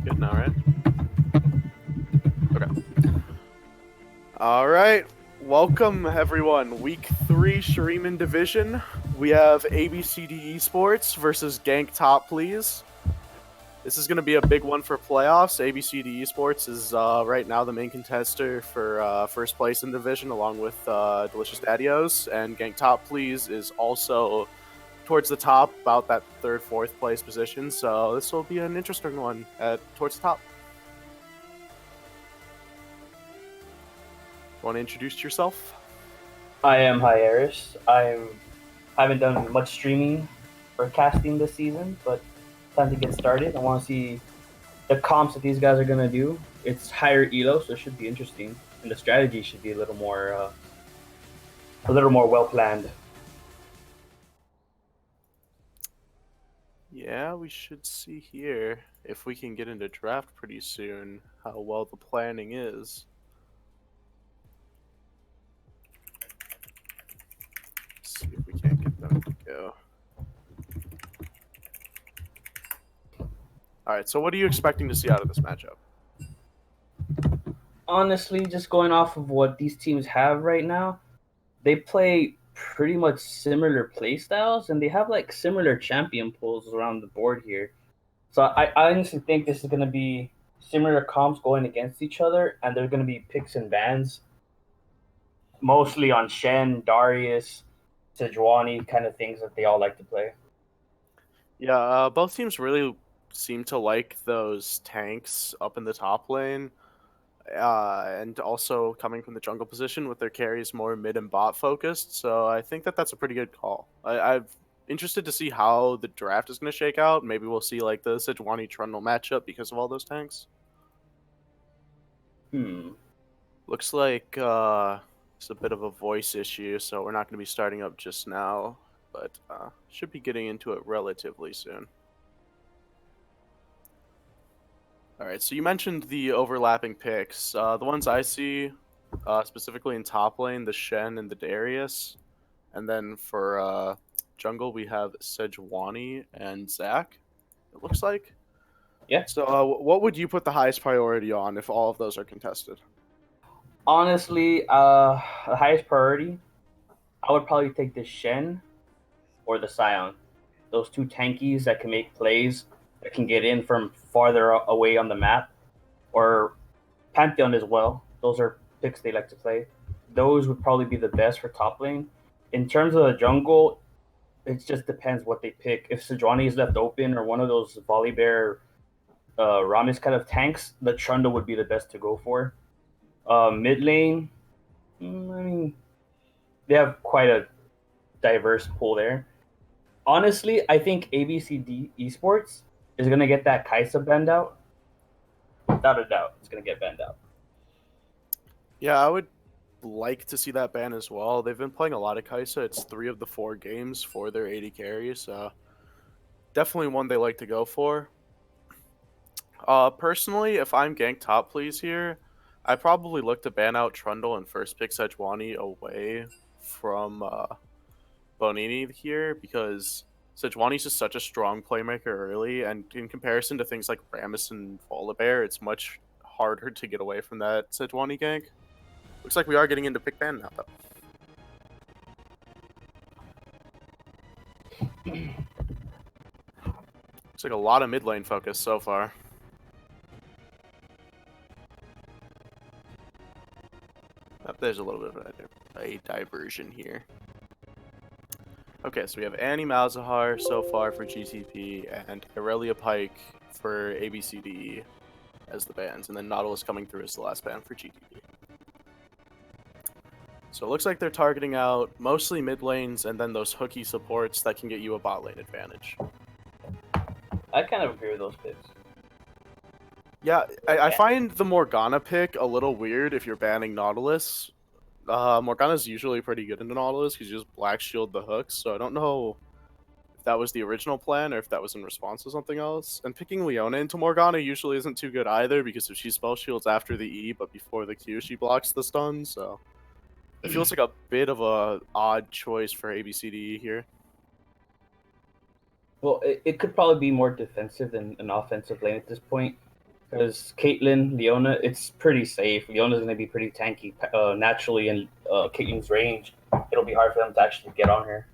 Good now, right? Okay. All right. Welcome, everyone. Week 3 Shuriman Division. We have ABCDEsports versus Gank Top, please. This is going to be a big one for playoffs. ABCDEsports is right now the main contester for first place in division, along with Delicious Daddios. And Gank Top, please, is also towards the top, about that third, fourth place position. So this will be an interesting one towards the top. Want to introduce yourself? I am Hieris. I haven't done much streaming or casting this season, but time to get started. I want to see the comps that these guys are gonna do. It's higher elo, so it should be interesting, and the strategy should be a little more well planned. Yeah, we should see here if we can get into draft pretty soon how well the planning is. Let's see if we can't get them to go. All right, so what are you expecting to see out of this matchup? Honestly, just going off of what these teams have right now, they play pretty much similar play styles, and they have like similar champion pools around the board here. So I honestly think this is going to be similar comps going against each other, and they're going to be picks and bans, mostly on Shen, Darius, Sejuani, kind of things that they all like to play. Yeah, both teams really seem to like those tanks up in the top lane. And also coming from the jungle position with their carries more mid and bot focused. So I think that that's a pretty good call. I'm interested to see how the draft is going to shake out. Maybe we'll see like the Sejuani Trundle matchup because of all those tanks. Looks like it's a bit of a voice issue, so we're not going to be starting up just now, but should be getting into it relatively soon. All right, so you mentioned the overlapping picks. The ones I see, specifically in top lane, the Shen and the Darius. And then for jungle, we have Sejuani and Zach, it looks like. Yeah. So what would you put the highest priority on if all of those are contested? Honestly, the highest priority, I would probably take the Shen or the Scion. Those two tankies that can make plays, that can get in from farther away on the map, or Pantheon as well. Those are picks they like to play. Those would probably be the best for top lane. In terms of the jungle, it just depends what they pick. If Sejuani is left open or one of those Volibear, Ramis kind of tanks, the Trundle would be the best to go for. Mid lane, I mean, they have quite a diverse pool there. Honestly, I think ABCD Esports is going to get that Kaisa banned out. Without a doubt, it's going to get banned out. Yeah, I would like to see that ban as well. They've been playing a lot of Kaisa. It's 3 of the 4 games for their 80 carries, so definitely one they like to go for. Personally, if I'm Gank Top Please here, I probably look to ban out Trundle and first pick Sejuani away from Bonini here because Sejuani's just such a strong playmaker early, and in comparison to things like Rammus and Volibear, it's much harder to get away from that Sejuani gank. Looks like we are getting into pick ban now, though. Looks like a lot of mid lane focus so far. There's a little bit of a diversion here. Okay, so we have Annie Malzahar so far for GTP and Aurelia Pike for ABCDE as the bans, and then Nautilus coming through as the last ban for GTP. So it looks like they're targeting out mostly mid lanes and then those hooky supports that can get you a bot lane advantage. I kind of agree with those picks. Yeah, I find the Morgana pick a little weird if you're banning Nautilus. Morgana's usually pretty good into Nautilus because you just black shield the hooks, so I don't know if that was the original plan or if that was in response to something else. And picking Leona into Morgana usually isn't too good either because if she spell shields after the E but before the Q, she blocks the stun, so it feels like a bit of a odd choice for ABCDE here. Well, it could probably be more defensive than an offensive lane at this point. Because Caitlyn, Leona, it's pretty safe. Leona's going to be pretty tanky naturally in Caitlyn's range. It'll be hard for them to actually get on her.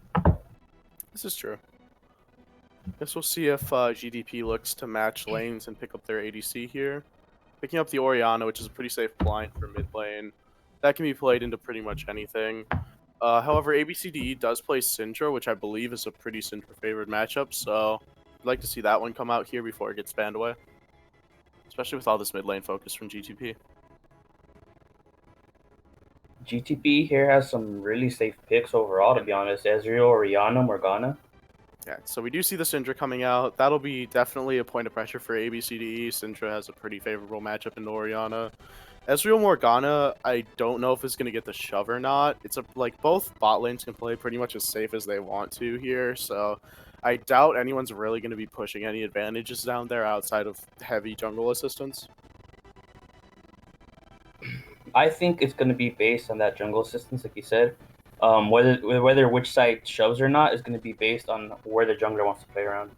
This is true. Guess we'll see if GDP looks to match lanes and pick up their ADC here. Picking up the Orianna, which is a pretty safe blind for mid lane. That can be played into pretty much anything. However, ABCDE does play Syndra, which I believe is a pretty Syndra-favored matchup, so I'd like to see that one come out here before it gets banned away. Especially with all this mid lane focus from GTP. GTP here has some really safe picks overall, to be honest. Ezreal, Orianna, Morgana. Yeah, so we do see the Syndra coming out. That'll be definitely a point of pressure for ABCDE. Syndra has a pretty favorable matchup in Orianna. Ezreal Morgana, I don't know if it's going to get the shove or not. It's like both bot lanes can play pretty much as safe as they want to here, so I doubt anyone's really going to be pushing any advantages down there outside of heavy jungle assistance. I think it's going to be based on that jungle assistance, like you said. Whether which side shoves or not is going to be based on where the jungler wants to play around.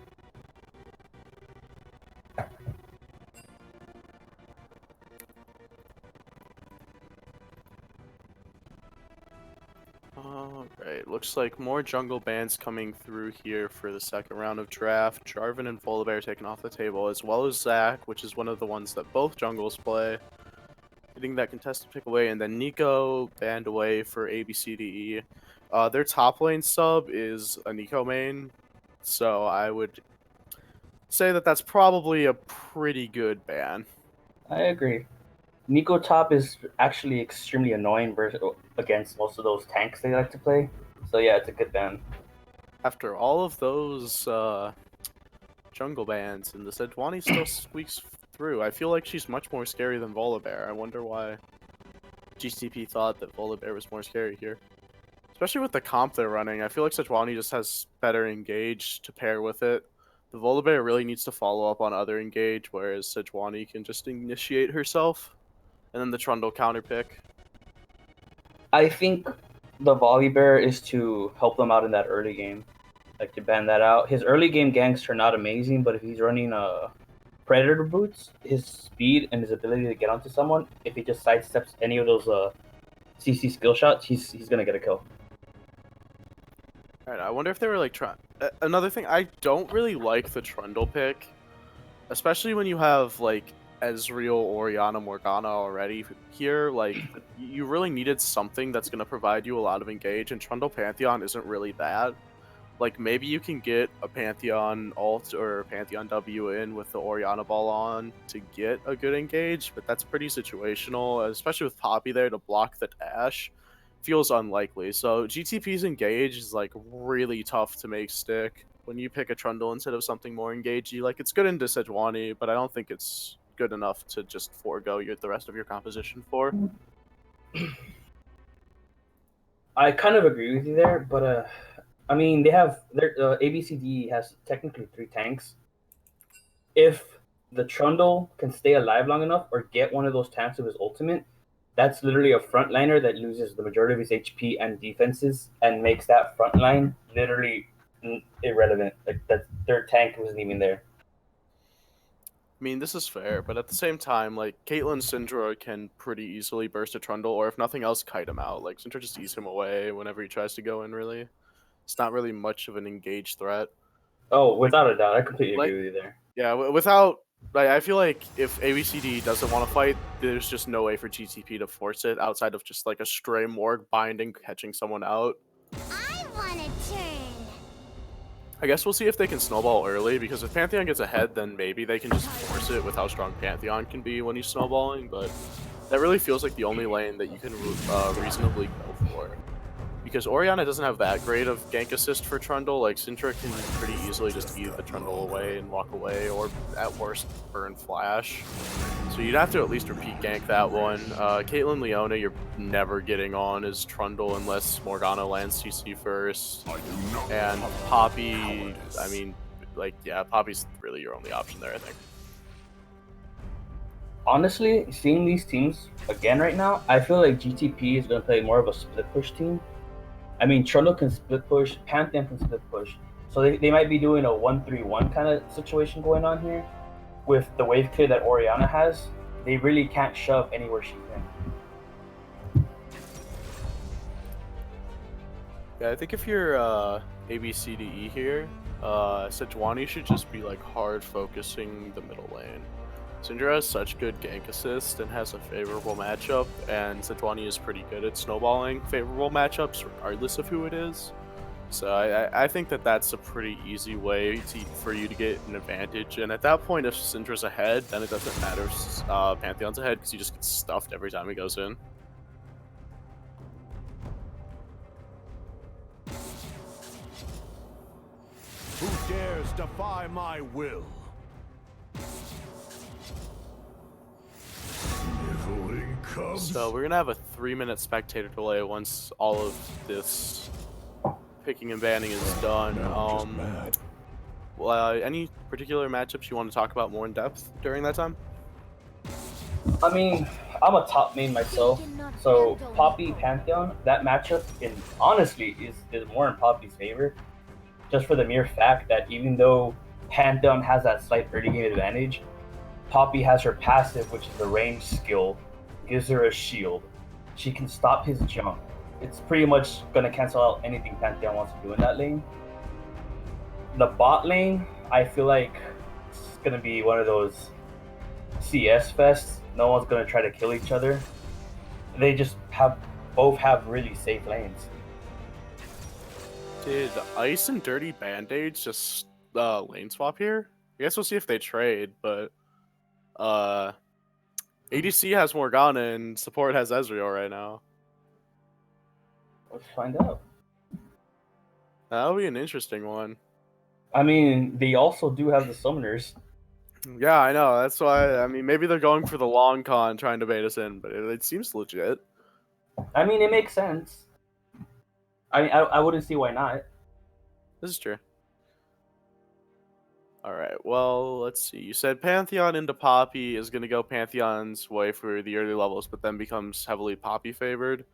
Alright, looks like more jungle bans coming through here for the second round of draft. Jarvan and Volibear taken off the table, as well as Zac, which is one of the ones that both jungles play. Getting that contested pick away, and then Nico banned away for ABCDE. Their top lane sub is a Nico main, so I would say that that's probably a pretty good ban. I agree. Nico top is actually extremely annoying against most of those tanks they like to play. So yeah, it's a good ban. After all of those jungle bans, and the Sejuani still squeaks through. I feel like she's much more scary than Volibear. I wonder why GCP thought that Volibear was more scary here. Especially with the comp they're running, I feel like Sejuani just has better engage to pair with it. The Volibear really needs to follow up on other engage, whereas Sejuani can just initiate herself. And then the Trundle counter pick. I think the Volibear is to help them out in that early game. Like to ban that out. His early game ganks are not amazing, but if he's running Predator boots, his speed and his ability to get onto someone, if he just sidesteps any of those CC skill shots, he's gonna get a kill. Alright, I wonder if they were like trying. Another thing, I don't really like the Trundle pick, especially when you have like Ezreal, Orianna, Morgana already here. Like, you really needed something that's going to provide you a lot of engage, and Trundle Pantheon isn't really that. Like, maybe you can get a Pantheon ult or a Pantheon W in with the Orianna ball on to get a good engage, but that's pretty situational, especially with Poppy there to block the dash. Feels unlikely. So GTP's engage is like really tough to make stick. When you pick a Trundle instead of something more engagey, like it's good into Sejuani, but I don't think it's good enough to just forego the rest of your composition for. I kind of agree with you there, but I mean they have their ABCD has technically 3 tanks. If the Trundle can stay alive long enough or get one of those tanks with his ultimate, that's literally a frontliner that loses the majority of his HP and defenses and makes that front line literally irrelevant. Like that, their tank wasn't even there. I mean, this is fair, but at the same time, like, Caitlyn Syndra can pretty easily burst a Trundle, or if nothing else, kite him out. Like, Syndra just eats him away whenever he tries to go in, really. It's not really much of an engaged threat. Oh, without a doubt. I completely Like, agree with you there. yeah, without... Like, I feel like if ABCD doesn't want to fight, there's just no way for GTP to force it outside of just, like, a stray Morg binding, catching someone out. I want a turn. I guess we'll see if they can snowball early, because if Pantheon gets ahead, then maybe they can just force it with how strong Pantheon can be when he's snowballing, but that really feels like the only lane that you can reasonably go for. Because Orianna doesn't have that great of gank assist for Trundle, like Syndra can pretty easily just eat the Trundle away and walk away, or at worst, burn Flash. So you'd have to at least repeat gank that one. Caitlyn Leona, you're never getting on as Trundle unless Morgana lands CC first. And Poppy, I mean, like, yeah, Poppy's really your only option there, I think. Honestly, seeing these teams again right now, I feel like GTP is going to play more of a split push team. I mean, Trundle can split push, Pantheon can split push. So they might be doing a 1-3-1 kind of situation going on here. with the wave clear that Orianna has, they really can't shove anywhere she's in. Yeah, I think if you're ABCDE here, Sejuani should just be like hard focusing the middle lane. Syndra has such good gank assist and has a favorable matchup, and Sejuani is pretty good at snowballing favorable matchups regardless of who it is. So I think that that's a pretty easy way for you to get an advantage. And at that point, if Syndra's ahead, then it doesn't matter if Pantheon's ahead because he just gets stuffed every time he goes in. Who dares defy my will? Sniveling cubs. So we're gonna have a 3-minute spectator delay once all of this picking and banning is done. Any particular matchups you want to talk about more in depth during that time? I mean, I'm a top main myself, so Poppy Pantheon, that matchup honestly is more in Poppy's favor, just for the mere fact that even though Pantheon has that slight early game advantage, Poppy has her passive, which is a range skill, gives her a shield. She can stop his jump. It's pretty much gonna cancel out anything Pantheon wants to do in that lane. The bot lane, I feel like it's gonna be one of those CS fests. No one's gonna try to kill each other. They just both have really safe lanes. Did Ice and Dirty Band-Aids just lane swap here? I guess we'll see if they trade, but ADC has Morgana and support has Ezreal right now. Let's find out. That'll be an interesting one. I mean, they also do have the summoners. Yeah, I know. That's why. I mean, maybe they're going for the long con, trying to bait us in, but it seems legit. I mean, it makes sense. I mean, I wouldn't see why not. This is true. All right. Well, let's see. You said Pantheon into Poppy is going to go Pantheon's way for the early levels, but then becomes heavily Poppy favored.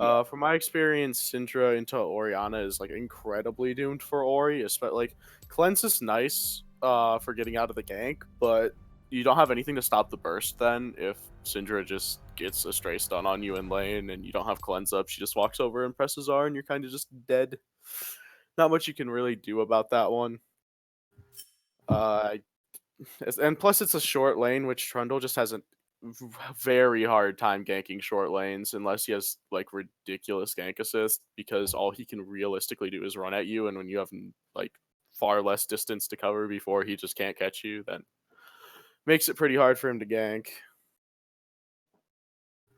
Yeah. From my experience, Syndra into Orianna is like incredibly doomed for Ori. Especially like Cleanse is nice for getting out of the gank, but you don't have anything to stop the burst. Then if Syndra just gets a stray stun on you in lane and you don't have Cleanse up, she just walks over and presses R, and you're kind of just dead. Not much you can really do about that one. And plus it's a short lane, which Trundle just has a very hard time ganking short lanes unless he has like ridiculous gank assist, because all he can realistically do is run at you, and when you have like far less distance to cover before he just can't catch you, then makes it pretty hard for him to gank.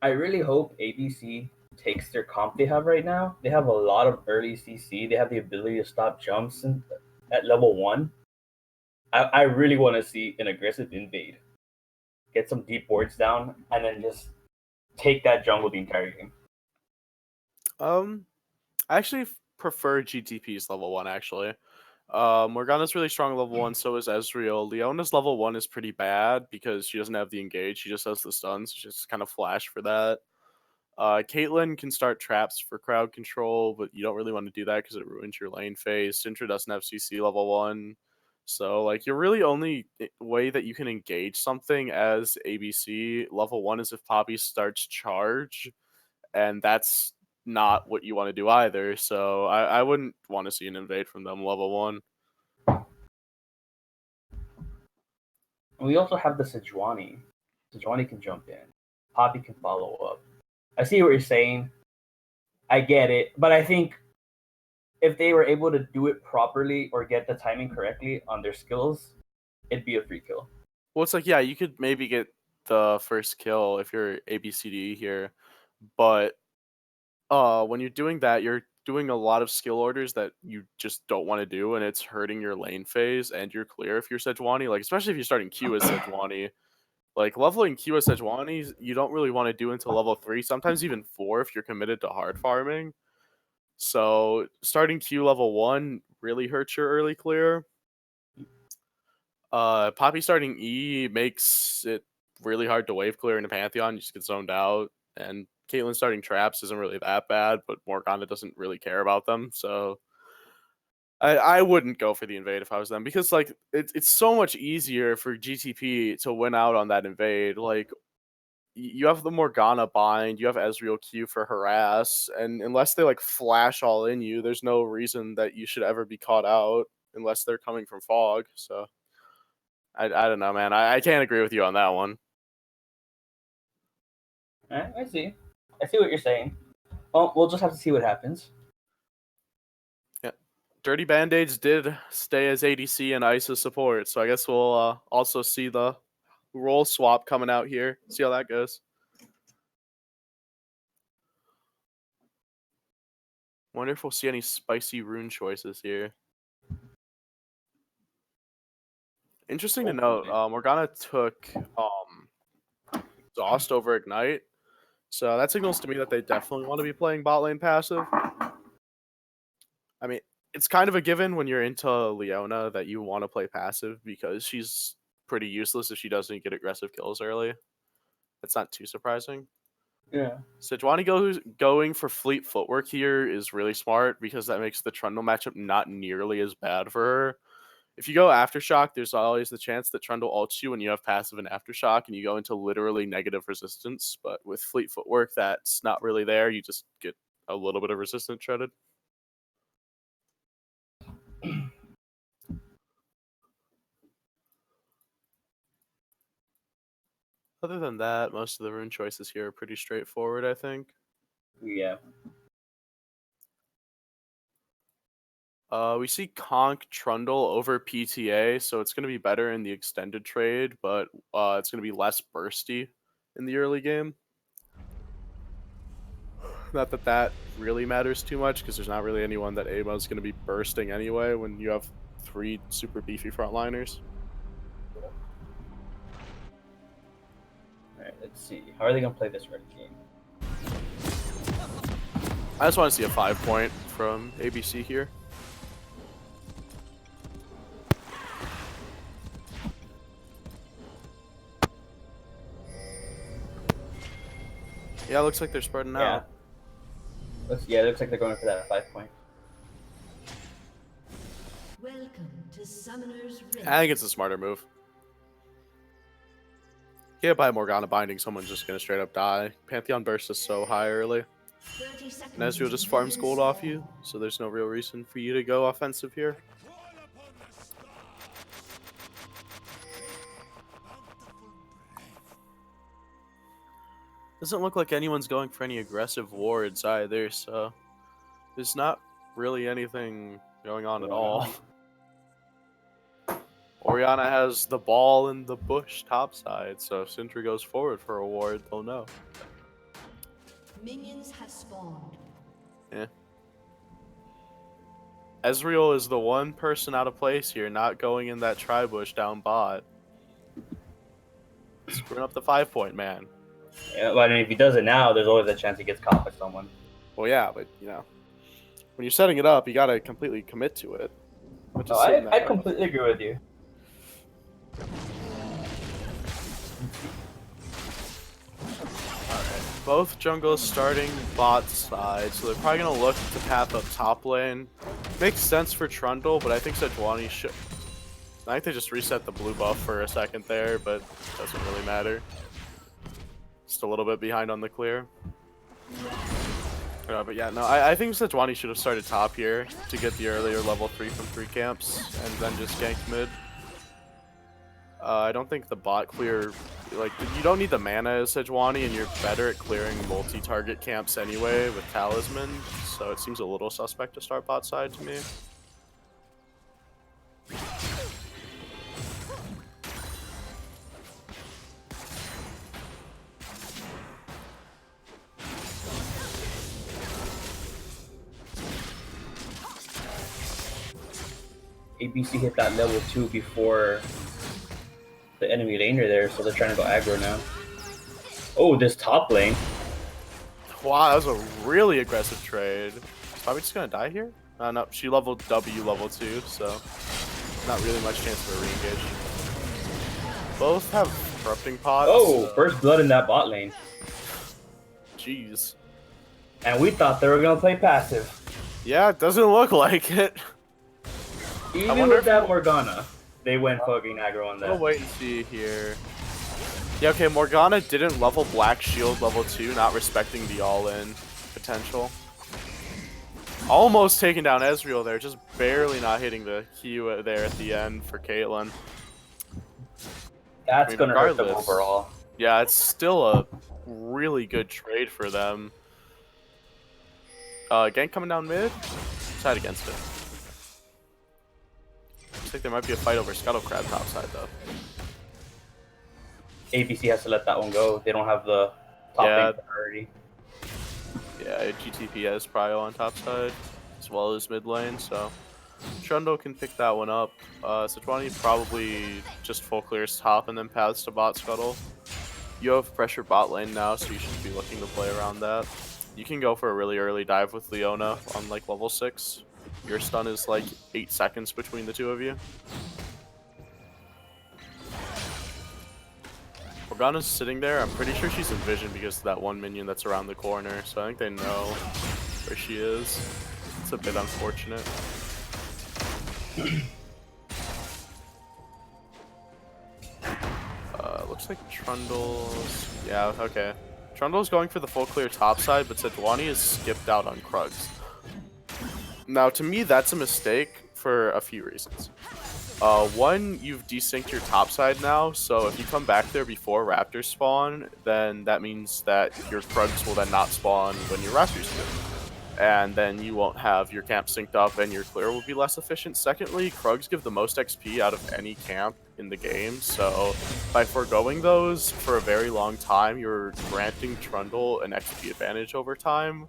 I really hope ABC takes their comp they have right now. They have a lot of early CC. They have the ability to stop jumps at level 1. I really want to see an aggressive invade. Get some deep wards down, and then just take that jungle the entire game. I actually prefer GTP's level 1, actually. Morgana's really strong level 1, so is Ezreal. Leona's level 1 is pretty bad because she doesn't have the engage, she just has the stuns, so just kind of flash for that. Caitlyn can start traps for crowd control, but you don't really want to do that because it ruins your lane phase. Syndra doesn't have CC level 1. So, like, your really only way that you can engage something as ABC level 1 is if Poppy starts charge, and that's not what you want to do either. So, I wouldn't want to see an invade from them level 1. And we also have the Sejuani. Sejuani can jump in. Poppy can follow up. I see what you're saying. I get it. But I think if they were able to do it properly or get the timing correctly on their skills, it'd be a free kill. Well, it's like, yeah, you could maybe get the first kill if you're ABCD here, but when you're doing that, you're doing a lot of skill orders that you just don't want to do, and it's hurting your lane phase and your clear if you're Sejuani. Like, especially if you're starting Q as Sejuani. Like, leveling Q as Sejuani, you don't really want to do until level 3, sometimes even 4 if you're committed to hard farming. So, starting Q level 1 really hurts your early clear. Poppy starting E makes it really hard to wave clear into Pantheon. You just get zoned out. And Caitlyn starting traps isn't really that bad, but Morgana doesn't really care about them. So I wouldn't go for the invade if I was them, because like it's so much easier for GTP to win out on that invade. Like you have the Morgana bind, you have Ezreal Q for harass, and unless they like flash all in you, there's no reason that you should ever be caught out unless they're coming from fog. So I don't know, man. I can't agree with you on that one. I see. I see what you're saying. Well, we'll just have to see what happens. Yeah, Dirty Band-Aids did stay as ADC and ISO support, so I guess we'll also see the role swap coming out here. See how that goes. Wonder if we'll see any spicy rune choices here. Interesting to note, Morgana took Exhaust over Ignite, so that signals to me that they definitely want to be playing bot lane passive. I mean, it's kind of a given when you're into Leona that you want to play passive because she's pretty useless if she doesn't get aggressive kills early. That's not too surprising. Yeah. Sejuani going for fleet footwork here is really smart because that makes the Trundle matchup not nearly as bad for her. If you go Aftershock, there's always the chance that Trundle ults you when you have passive and Aftershock and you go into literally negative resistance. But with fleet footwork, that's not really there. You just get a little bit of resistance shredded. Other than that, most of the rune choices here are pretty straightforward, I think. Yeah. We see Conk Trundle over PTA, so it's going to be better in the extended trade, but it's going to be less bursty in the early game. Not that that really matters too much, because there's not really anyone that Amo is going to be bursting anyway when you have 3 super beefy frontliners. Alright, let's see. How are they going to play this red game? I just want to see a 5-point from ABC here. Yeah, it looks like they're spreading out. It looks like they're going for that 5-point. Welcome to Summoner's Rift. I think it's a smarter move. Can't buy Morgana binding, someone's just gonna straight up die. Pantheon burst is so high early. And Ezreal just farms gold off you, so there's no real reason for you to go offensive here. Doesn't look like anyone's going for any aggressive wards either, so there's not really anything going on at all. Orianna has the ball in the bush topside, so if Sentry goes forward for a ward, they'll know. Minions have spawned. Yeah. Ezreal is the one person out of place here, not going in that tri-bush down bot. Screwing up the 5-point, man. Yeah, but if he does it now, there's always a chance he gets caught by someone. Well, yeah, but, you know, when you're setting it up, you gotta completely commit to it. No, I completely agree with you. Alright, both jungles starting bot side, so they're probably gonna look to path up top lane. Makes sense for Trundle, but I think Sejuani should... I think they just reset the blue buff for a second there, but doesn't really matter. Just a little bit behind on the clear. But yeah, no, I think Sejuani should have started top here to get the earlier level 3 from 3 camps, and then just ganked mid. I don't think the bot clear, like, you don't need the mana as Sejuani, and you're better at clearing multi-target camps anyway with Talisman, so it seems a little suspect to start bot side to me. ABC hit that level 2 before the enemy laner there, so they're trying to go aggro now. Oh, this top lane. Wow, that was a really aggressive trade. Probably just gonna die here? No, she leveled W level 2, so not really much chance for a re-engage. Both have corrupting pots. Oh, first blood in that bot lane. Jeez. And we thought they were gonna play passive. Yeah, it doesn't look like it. Even with that Morgana, they went fucking aggro on that. We'll wait and see here. Yeah, okay, Morgana didn't level Black Shield level 2, not respecting the all-in potential. Almost taking down Ezreal there, just barely not hitting the Q there at the end for Caitlyn. That's gonna hurt them overall. Yeah, it's still a really good trade for them. Gank coming down mid? Side against it. Looks like there might be a fight over Scuttle Crab top side though. ABC has to let that one go. They don't have the top lane priority. Yeah, GTP has prio on top side, as well as mid lane, so Trundle can pick that one up. Sejuani probably just full clears top and then paths to bot Scuttle. You have pressure bot lane now, so you should be looking to play around that. You can go for a really early dive with Leona on like level 6. Your stun is like 8 seconds between the two of you. Morgana's sitting there. I'm pretty sure she's in vision because of that one minion that's around the corner, so I think they know where she is. It's a bit unfortunate. Looks like Trundle's... Yeah, okay. Trundle's going for the full clear top side, but Sejuani is skipped out on Krugs. Now, to me, that's a mistake for a few reasons. One, you've desynced your top side now, so if you come back there before Raptors spawn, then that means that your Krugs will then not spawn when your Raptors do. And then you won't have your camp synced up and your clear will be less efficient. Secondly, Krugs give the most XP out of any camp in the game, so by foregoing those for a very long time, you're granting Trundle an XP advantage over time,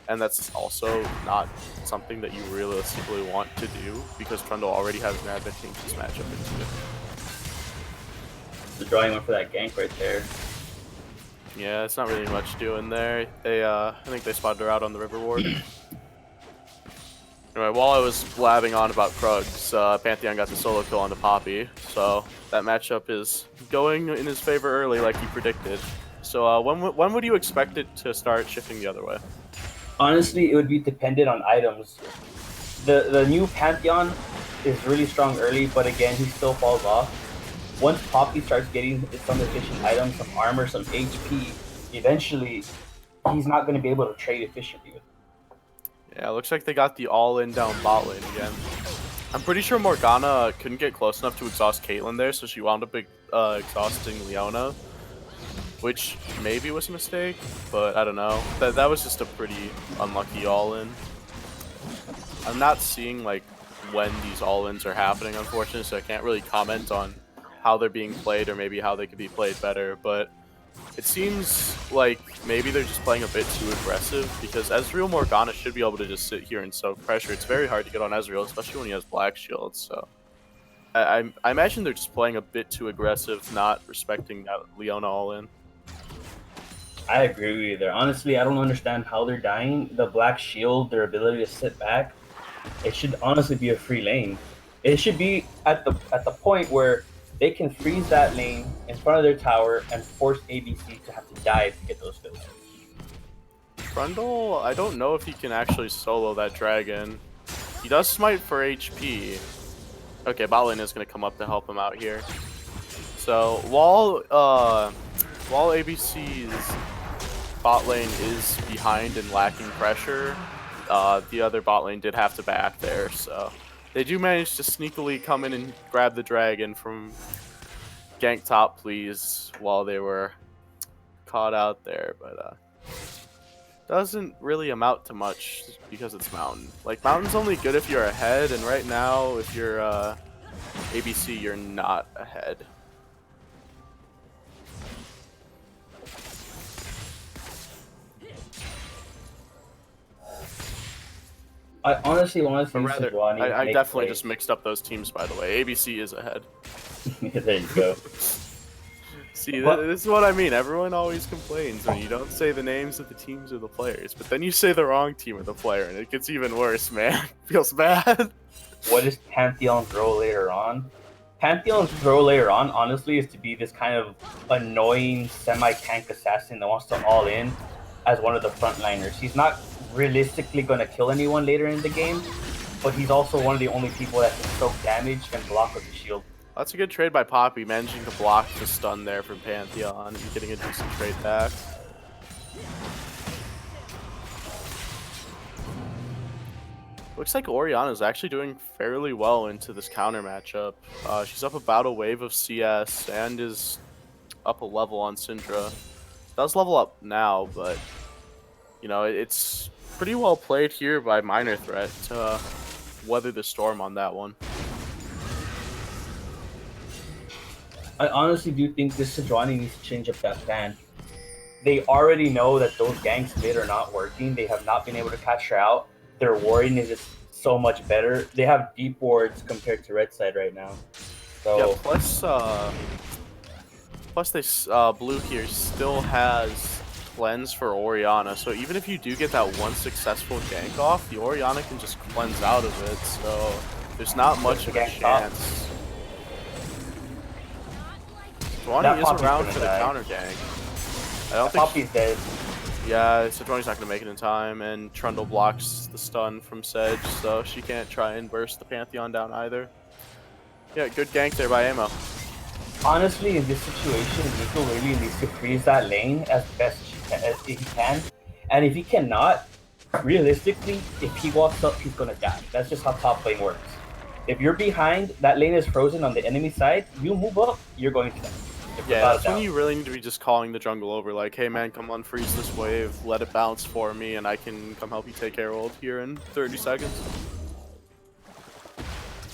and that's also not something that you realistically want to do because Trundle already has an advantageous matchup into it. The drawing one for that gank right there. Yeah, it's not really much doing there. They, I think they spotted her out on the river ward. Anyway, while I was blabbing on about Krugs, Pantheon got the solo kill onto Poppy, so that matchup is going in his favor early like he predicted. So when would you expect it to start shifting the other way? Honestly, it would be dependent on items. The new Pantheon is really strong early, but again, he still falls off. Once Poppy starts getting some efficient items, some armor, some HP, eventually he's not going to be able to trade efficiently with it. Yeah, it looks like they got the all-in down bot lane again. I'm pretty sure Morgana couldn't get close enough to exhaust Caitlyn there, so she wound up exhausting Leona, which maybe was a mistake, but I don't know. That was just a pretty unlucky all-in. I'm not seeing like when these all-ins are happening, unfortunately, so I can't really comment on how they're being played or maybe how they could be played better, but it seems like maybe they're just playing a bit too aggressive because Ezreal Morgana should be able to just sit here and soak pressure. It's very hard to get on Ezreal, especially when he has Black Shield, so I imagine they're just playing a bit too aggressive, not respecting that Leona all-in. I agree with you there. Honestly, I don't understand how they're dying. The Black Shield, their ability to sit back, it should honestly be a free lane. It should be at the point where they can freeze that lane in front of their tower and force ABC to have to dive to get those kills. Trundle, I don't know if he can actually solo that dragon. He does smite for HP. Okay, bot lane is going to come up to help him out here. So while ABC's bot lane is behind and lacking pressure, the other bot lane did have to back there, so they do manage to sneakily come in and grab the dragon from gank top, please, while they were caught out there, but doesn't really amount to much because it's Mountain. Like, Mountain's only good if you're ahead, and right now, if you're ABC, you're not ahead. I honestly want to see Sejuani. I definitely just mixed up those teams, by the way. ABC is ahead. There you go. See, this is what I mean. Everyone always complains when you don't say the names of the teams or the players, but then you say the wrong team or the player, and it gets even worse, man. Feels bad. What is Pantheon's role later on? Pantheon's role later on, honestly, is to be this kind of annoying semi-tank assassin that wants to all in as one of the frontliners. He's not realistically going to kill anyone later in the game, but he's also one of the only people that can soak damage and block with the shield. That's a good trade by Poppy, managing to block the stun there from Pantheon and getting a decent trade back. Looks like Orianna's actually doing fairly well into this counter matchup. She's up about a wave of CS and is up a level on Syndra. Does level up now, but you know, it's pretty well played here by Minor Threat to weather the storm on that one. I honestly do think this Sejuani needs to change up that plan. They already know that those ganks mid are not working. They have not been able to catch her out. Their warding is just so much better. They have deep wards compared to red side right now. So yeah, plus this blue here still has cleanse for Orianna, so even if you do get that one successful gank off, the Orianna can just cleanse out of it, so there's not much of a chance. Sejuani is around for the counter gank. I don't think Poppy's dead. Yeah, Sejuani's not going to make it in time, and Trundle blocks the stun from Sedge, so she can't try and burst the Pantheon down either. Yeah, good gank there by Amo. Honestly, in this situation, Nico really needs to freeze that lane as best as he can. And if he cannot, realistically, if he walks up, he's going to die. That's just how top lane works. If you're behind, that lane is frozen on the enemy side, you move up, you're going to die. Yeah, that's when you really need to be just calling the jungle over, like, hey man, come unfreeze this wave, let it bounce for me, and I can come help you take Herald here in 30 seconds.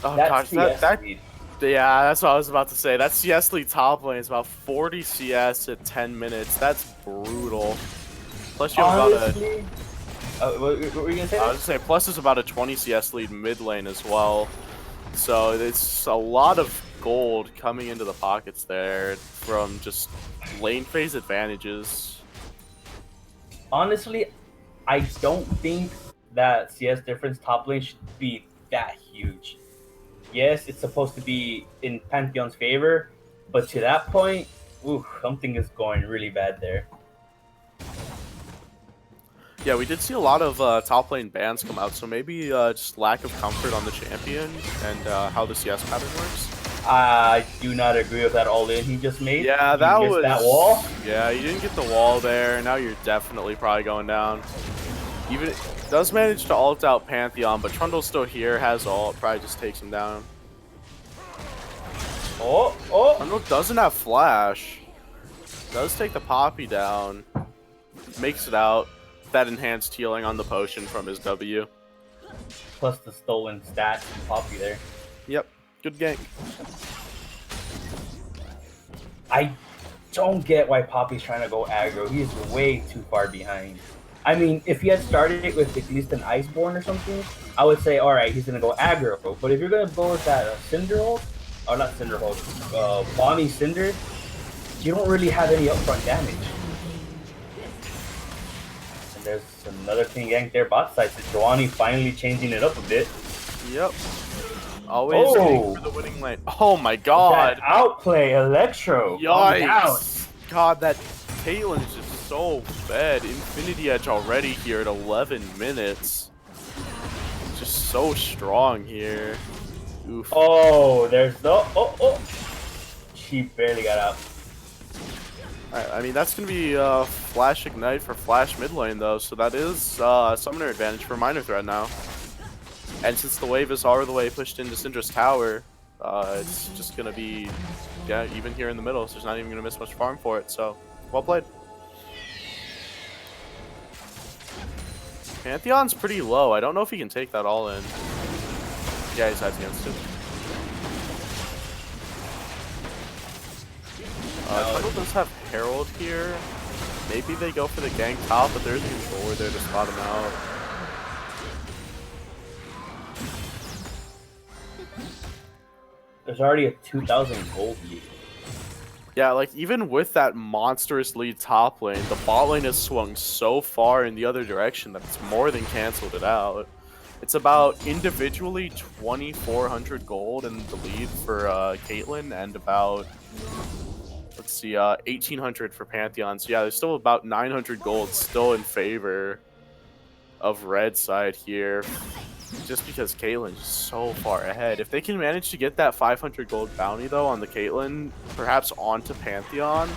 Oh gosh, yeah, that's what I was about to say. That CS lead top lane is about 40 CS at 10 minutes. That's brutal. Plus you have Honestly, what were you gonna say? I was gonna say, plus there's about a 20 CS lead mid lane as well. So it's a lot of gold coming into the pockets there from just lane phase advantages. Honestly, I don't think that CS difference top lane should be that huge. Yes, it's supposed to be in Pantheon's favor, but to that point, ooh, something is going really bad there. Yeah, we did see a lot of top lane bans come out, so maybe just lack of comfort on the champion and how the CS pattern works. I do not agree with that all-in he just made. Yeah, that was that wall. Yeah, you didn't get the wall there. Now you're definitely probably going down. Even does manage to ult out Pantheon, but Trundle's still here, has ult, probably just takes him down. Oh! Trundle doesn't have flash. Does take the Poppy down. Makes it out. That enhanced healing on the potion from his W. Plus the stolen stat from Poppy there. Yep, good gank. I don't get why Poppy's trying to go aggro. He's way too far behind. I mean, if he had started it with at least an Iceborne or something, I would say, alright, he's going to go aggro. But if you're going to go with that Cinder ult, or not Cinder ult, Bonnie Cinder, you don't really have any upfront damage. And there's another King Gank there, bot side. Sejuani finally changing it up a bit. Yep. Always going for the winning lane. Oh my god. That outplay, Electro. Yikes. God, that Caitlyn is just so bad. Infinity Edge already here at 11 minutes. Just so strong here. Oof. Oh, there's the... Oh. She barely got out. Alright, I mean, that's going to be Flash Ignite for Flash mid lane, though. So that is Summoner advantage for Minor Threat now. And since the wave is all the way pushed into Syndra's tower, it's just going to be, yeah, even here in the middle. So there's not even going to miss much farm for it. So, well played. Pantheon's pretty low. I don't know if he can take that all in. Yeah, he's hedged against it. Trundle does have Herald here. Maybe they go for the gank top, but there's a controller there to spot him out. There's already a 2,000 gold lead. Yeah, like, even with that monstrous lead top lane, the bot lane has swung so far in the other direction that it's more than canceled it out. It's about individually 2,400 gold in the lead for Caitlyn and about, let's see, 1,800 for Pantheon. So yeah, there's still about 900 gold still in favor of red side here. just because Caitlyn's so far ahead. If they can manage to get that 500 gold bounty, though, on the Caitlyn, perhaps onto Pantheon,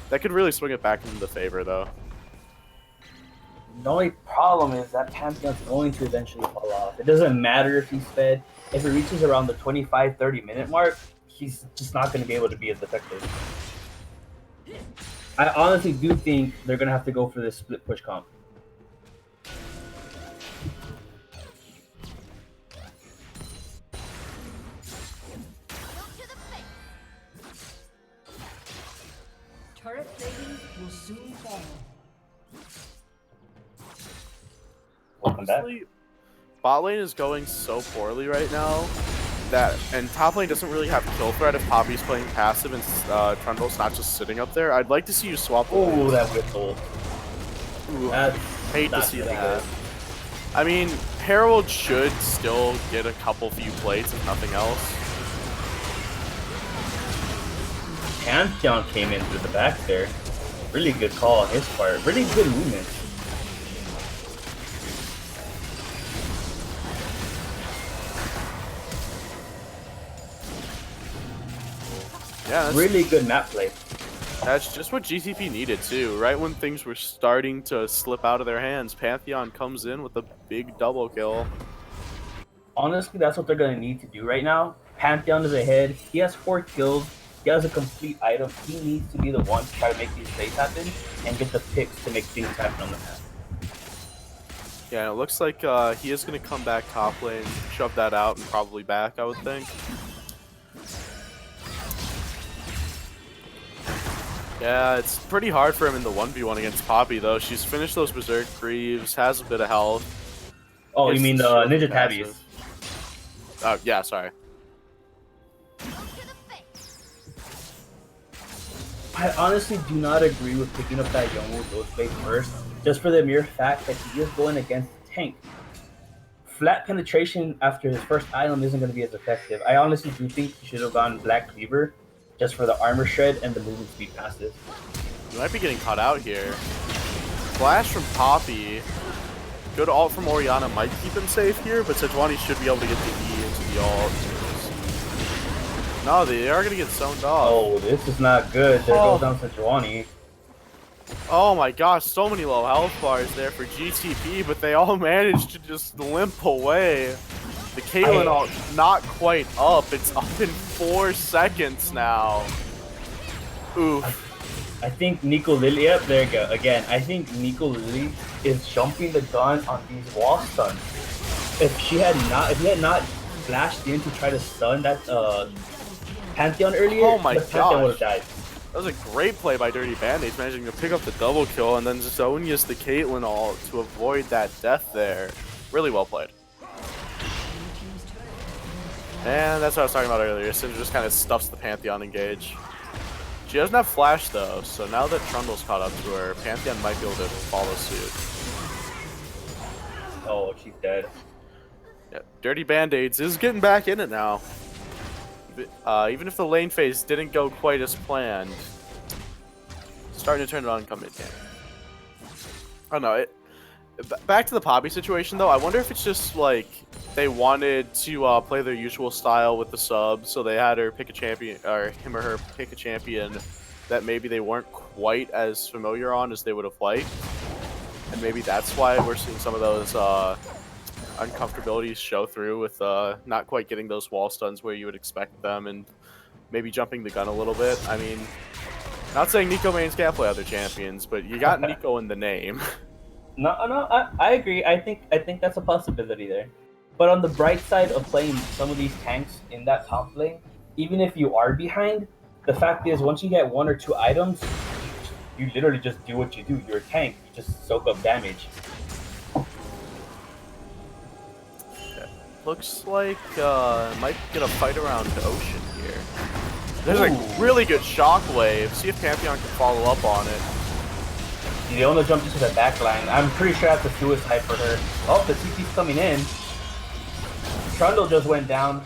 that could really swing it back into the favor, though. The only problem is that Pantheon's going to eventually fall off. It doesn't matter if he's fed. If he reaches around the 25-30 minute mark, he's just not going to be able to be as effective. I honestly do think they're going to have to go for this split push comp. Turret plating will soon fall. Welcome back. Honestly, bot lane is going so poorly right now and top lane doesn't really have kill threat if Poppy's playing passive and Trundle's not just sitting up there. I'd like to see you swap. Oh, that whistle. Hate to see that. I mean, Herald should still get a few plates if nothing else. Pantheon came in through the back there. Really good call on his part. Really good movement. Yeah, really good map play. That's just what GTP needed too. Right when things were starting to slip out of their hands, Pantheon comes in with a big double kill. Honestly, that's what they're going to need to do right now. Pantheon is ahead. He has 4 kills. He has a complete item. He needs to be the one to try to make these plays happen and get the picks to make things happen on the map. Yeah, it looks like he is going to come back top lane, shove that out, and probably back, I would think. Yeah, it's pretty hard for him in the 1v1 against Poppy, though. She's finished those Berserk Greaves, has a bit of health. Oh, you mean the Ninja Tabbies? Yeah, sorry. I honestly do not agree with picking up that Youngwoo Ghostblade first, just for the mere fact that he is going against the tank. Flat penetration after his first item isn't going to be as effective. I honestly do think he should have gone Black Cleaver, just for the armor shred and the movement speed passive. You might be getting caught out here. Flash from Poppy. Good ult from Orianna might keep him safe here, but Sejuani should be able to get the E into the ult. No, they are going to get zoned off. Oh, this is not good. There goes down Sejuani. Oh my gosh, so many low health bars there for GTP, but they all managed to just limp away. The Caitlyn ult not quite up. It's up in 4 seconds now. Oof. I think Nico Lily, yep, there you go. Again, I think Nico Lily is jumping the gun on these wall stuns. If he had not flashed in to try to stun that Pantheon earlier, oh my the Pantheon would have died. That was a great play by Dirty Band-Aids, managing to pick up the double kill and then Zonia's the Caitlyn ult to avoid that death there. Really well played. And that's what I was talking about earlier. Syndra just kind of stuffs the Pantheon engage. She doesn't have flash though, so now that Trundle's caught up to her, Pantheon might be able to follow suit. Oh, she's dead. Yeah, Dirty Band-Aids is getting back in it now. Even if the lane phase didn't go quite as planned, starting to turn it on come mid-game. I don't know. Back to the Poppy situation though, I wonder if it's just like they wanted to play their usual style with the sub, so they had her pick a champion, or him or her pick a champion that maybe they weren't quite as familiar on as they would have liked, and maybe that's why we're seeing some of those uncomfortabilities show through with not quite getting those wall stuns where you would expect them, and maybe jumping the gun a little bit. I mean, not saying Nico mains can't play other champions, but you got Nico in the name. No, I agree. I think that's a possibility there. But on the bright side of playing some of these tanks in that top lane, even if you are behind, the fact is once you get 1 or 2 items, you literally just do what you do. You're a tank. You just soak up damage. Yeah. Looks like might get a fight around the ocean here. There's a really good shockwave. See if Pantheon can follow up on it. Leona jumped into the back line. I'm pretty sure that's a suicide for her. Oh, the TP's coming in. Trundle just went down.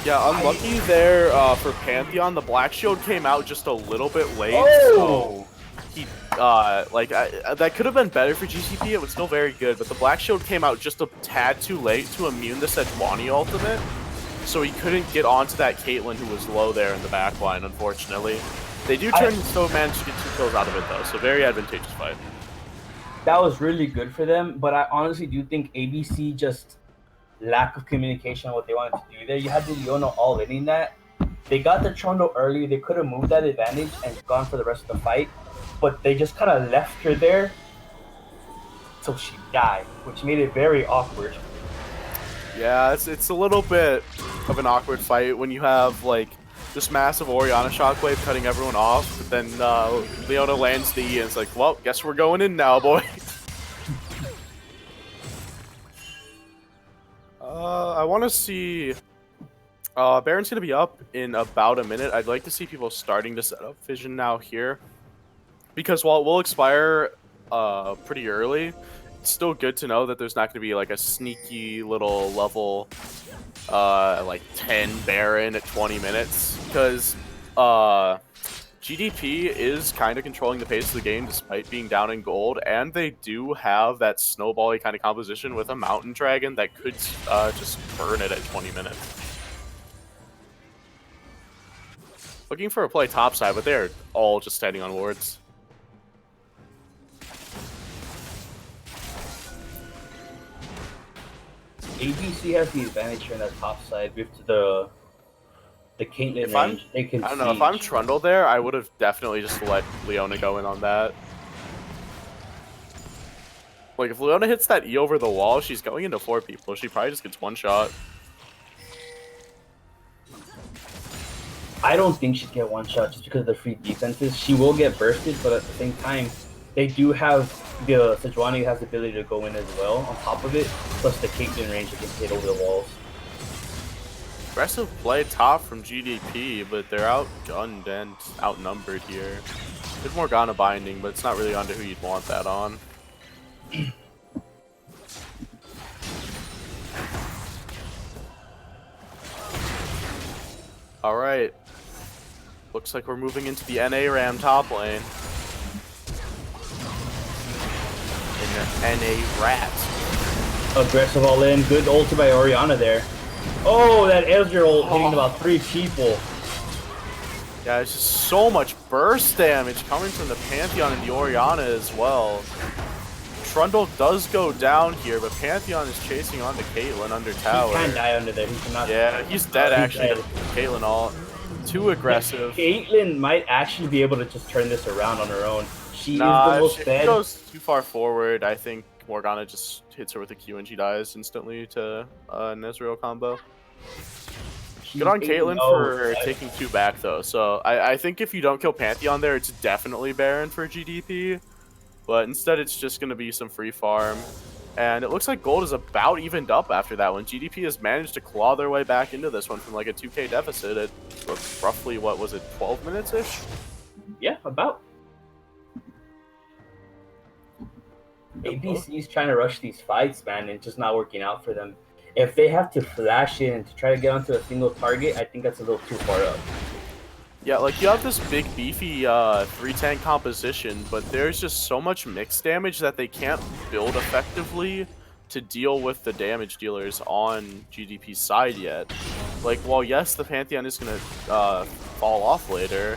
Yeah, unlucky there for Pantheon. The Black Shield came out just a little bit late, Oh! so he that could have been better for GCP. It was still very good, but the Black Shield came out just a tad too late to immune the Sejuani ultimate, so he couldn't get onto that Caitlyn who was low there in the backline, unfortunately. They do still manage to get 2 kills out of it, though, so very advantageous fight. That was really good for them, but I honestly do think ABC just lack of communication on what they wanted to do there. You had the Leona all in that. They got the Trundle early. They could have moved that advantage and gone for the rest of the fight, but they just kind of left her there till she died, which made it very awkward. Yeah, it's a little bit of an awkward fight when you have like this massive Orianna shockwave cutting everyone off, but then Leona lands the E and it's like, well, guess we're going in now, boy. I want to see... Baron's going to be up in about a minute. I'd like to see people starting to set up vision now here. Because while it will expire pretty early, it's still good to know that there's not going to be like a sneaky little level like 10 Baron at 20 minutes. Because GDP is kind of controlling the pace of the game despite being down in gold, and they do have that snowball-y kind of composition with a Mountain Dragon that could just burn it at 20 minutes. Looking for a play topside, but they're all just standing on wards. ABC has the advantage here on that top side with the Caitlyn range. They can. I don't know, if I'm Trundle there, I would have definitely just let Leona go in on that. Like, if Leona hits that E over the wall, she's going into 4 people. She probably just gets 1 shot. I don't think she'd get 1 shot just because of the free defenses. She will get bursted, but at the same time, they do have the Sejuani has the ability to go in as well on top of it, plus the Caitlyn range that can hit over the walls. Aggressive play top from GDP, but they're outgunned and outnumbered here. Good Morgana binding, but it's not really onto who you'd want that on. Alright. Looks like we're moving into the NA Ram top lane. In the NA Rat. Aggressive all in. Good ulti by Orianna there. Oh, that Ezreal hitting about 3 people. Yeah, it's just so much burst damage coming from the Pantheon and the Orianna as well. Trundle does go down here, but Pantheon is chasing onto Caitlyn under tower. He can die under there. He cannot. Yeah, he's dead actually. Caitlyn all too aggressive. Caitlyn might actually be able to just turn this around on her own. She is the most if dead. she goes too far forward, I think Morgana just hits her with a Q and she dies instantly to an Ezreal combo. Good on Caitlyn for taking 2 back though. So I think if you don't kill Pantheon there, it's definitely Baron for GDP. But instead it's just going to be some free farm. And it looks like gold is about evened up after that one. GDP has managed to claw their way back into this one from like a 2k deficit at roughly, what was it, 12 minutes-ish? Yeah, about. ABC's trying to rush these fights, man, and it's just not working out for them. If they have to flash in to try to get onto a single target, I think that's a little too far up. Yeah, like you have this big beefy 3-tank composition, but there's just so much mixed damage that they can't build effectively to deal with the damage dealers on GDP's side yet. Like, while yes, the Pantheon is going to fall off later,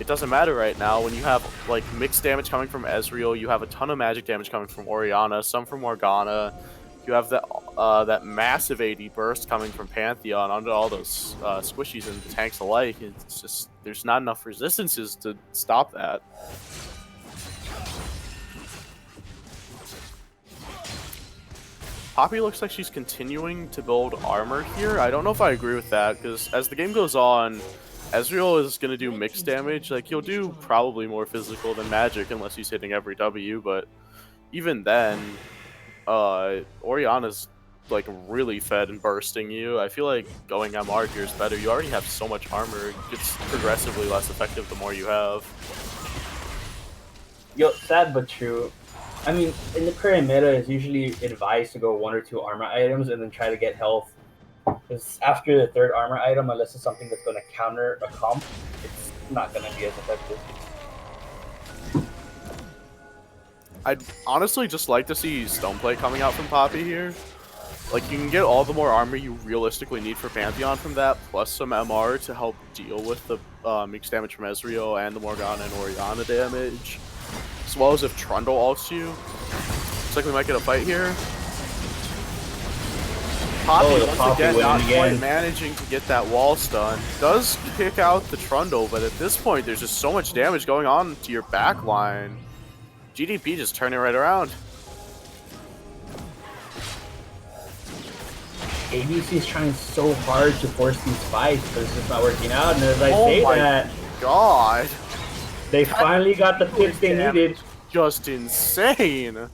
it doesn't matter right now when you have like mixed damage coming from Ezreal, you have a ton of magic damage coming from Orianna, some from Morgana. You have that massive AD burst coming from Pantheon onto all those squishies and tanks alike. It's just, there's not enough resistances to stop that. Poppy looks like she's continuing to build armor here. I don't know if I agree with that, because as the game goes on, Ezreal is going to do mixed damage. Like, he'll do probably more physical than magic unless he's hitting every W, but even then, Orianna's like really fed and bursting you. I feel like going MR here is better. You already have so much armor. It gets progressively less effective the more you have. Yo, sad but true. I mean, in the current meta, it's usually advised to go 1 or 2 armor items and then try to get health. Because after the 3rd armor item, unless it's something that's going to counter a comp, it's not going to be as effective. I'd honestly just like to see Stoneplate coming out from Poppy here. Like, you can get all the more armor you realistically need for Pantheon from that, plus some MR to help deal with the mixed damage from Ezreal and the Morgana and Orianna damage. As well as if Trundle ults you. Looks like we might get a fight here. Poppy, once again, not quite managing to get that wall stun. Does kick out the Trundle, but at this point, there's just so much damage going on to your back line. GDP just turning right around. ABC is trying so hard to force these fights, but it's just not working out. And as I say that, God, they finally got the picks they needed. Just insane.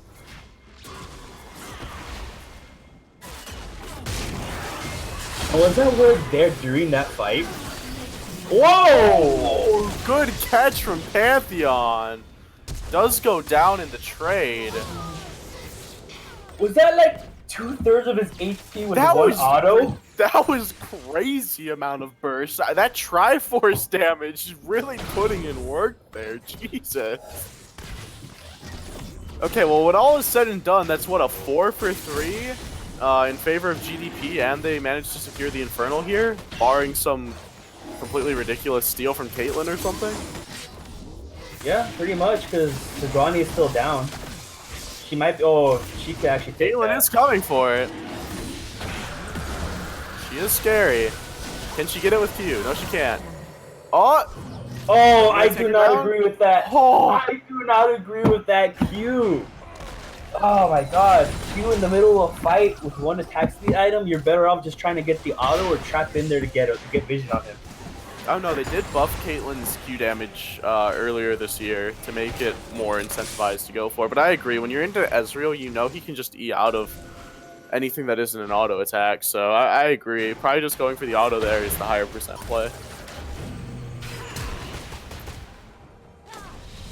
Was that word there during that fight? Whoa! Oh, good catch from Pantheon. Does go down in the trade. Was that like 2/3 of his HP with That one was auto? That was crazy amount of burst. That Triforce damage is really putting in work there. Jesus. Okay, well, when all is said and done, that's what, a 4 for 3 in favor of GDP, and they managed to secure the Infernal here, barring some completely ridiculous steal from Caitlyn or something. Yeah, pretty much, because Sejuani is still down. She might be. Oh, she could actually take Caitlyn that. is coming for it. She is scary. Can she get it with Q? No, she can't. Oh! Oh, I do not agree with that. Oh. I do not agree with that Q. Oh my god. Q in the middle of a fight with one attack speed item, you're better off just trying to get the auto or trap in there to get vision on him. Oh no, they did buff Caitlyn's Q damage earlier this year to make it more incentivized to go for. But I agree, when you're into Ezreal, you know he can just E out of anything that isn't an auto attack. So I agree. Probably just going for the auto there is the higher percent play.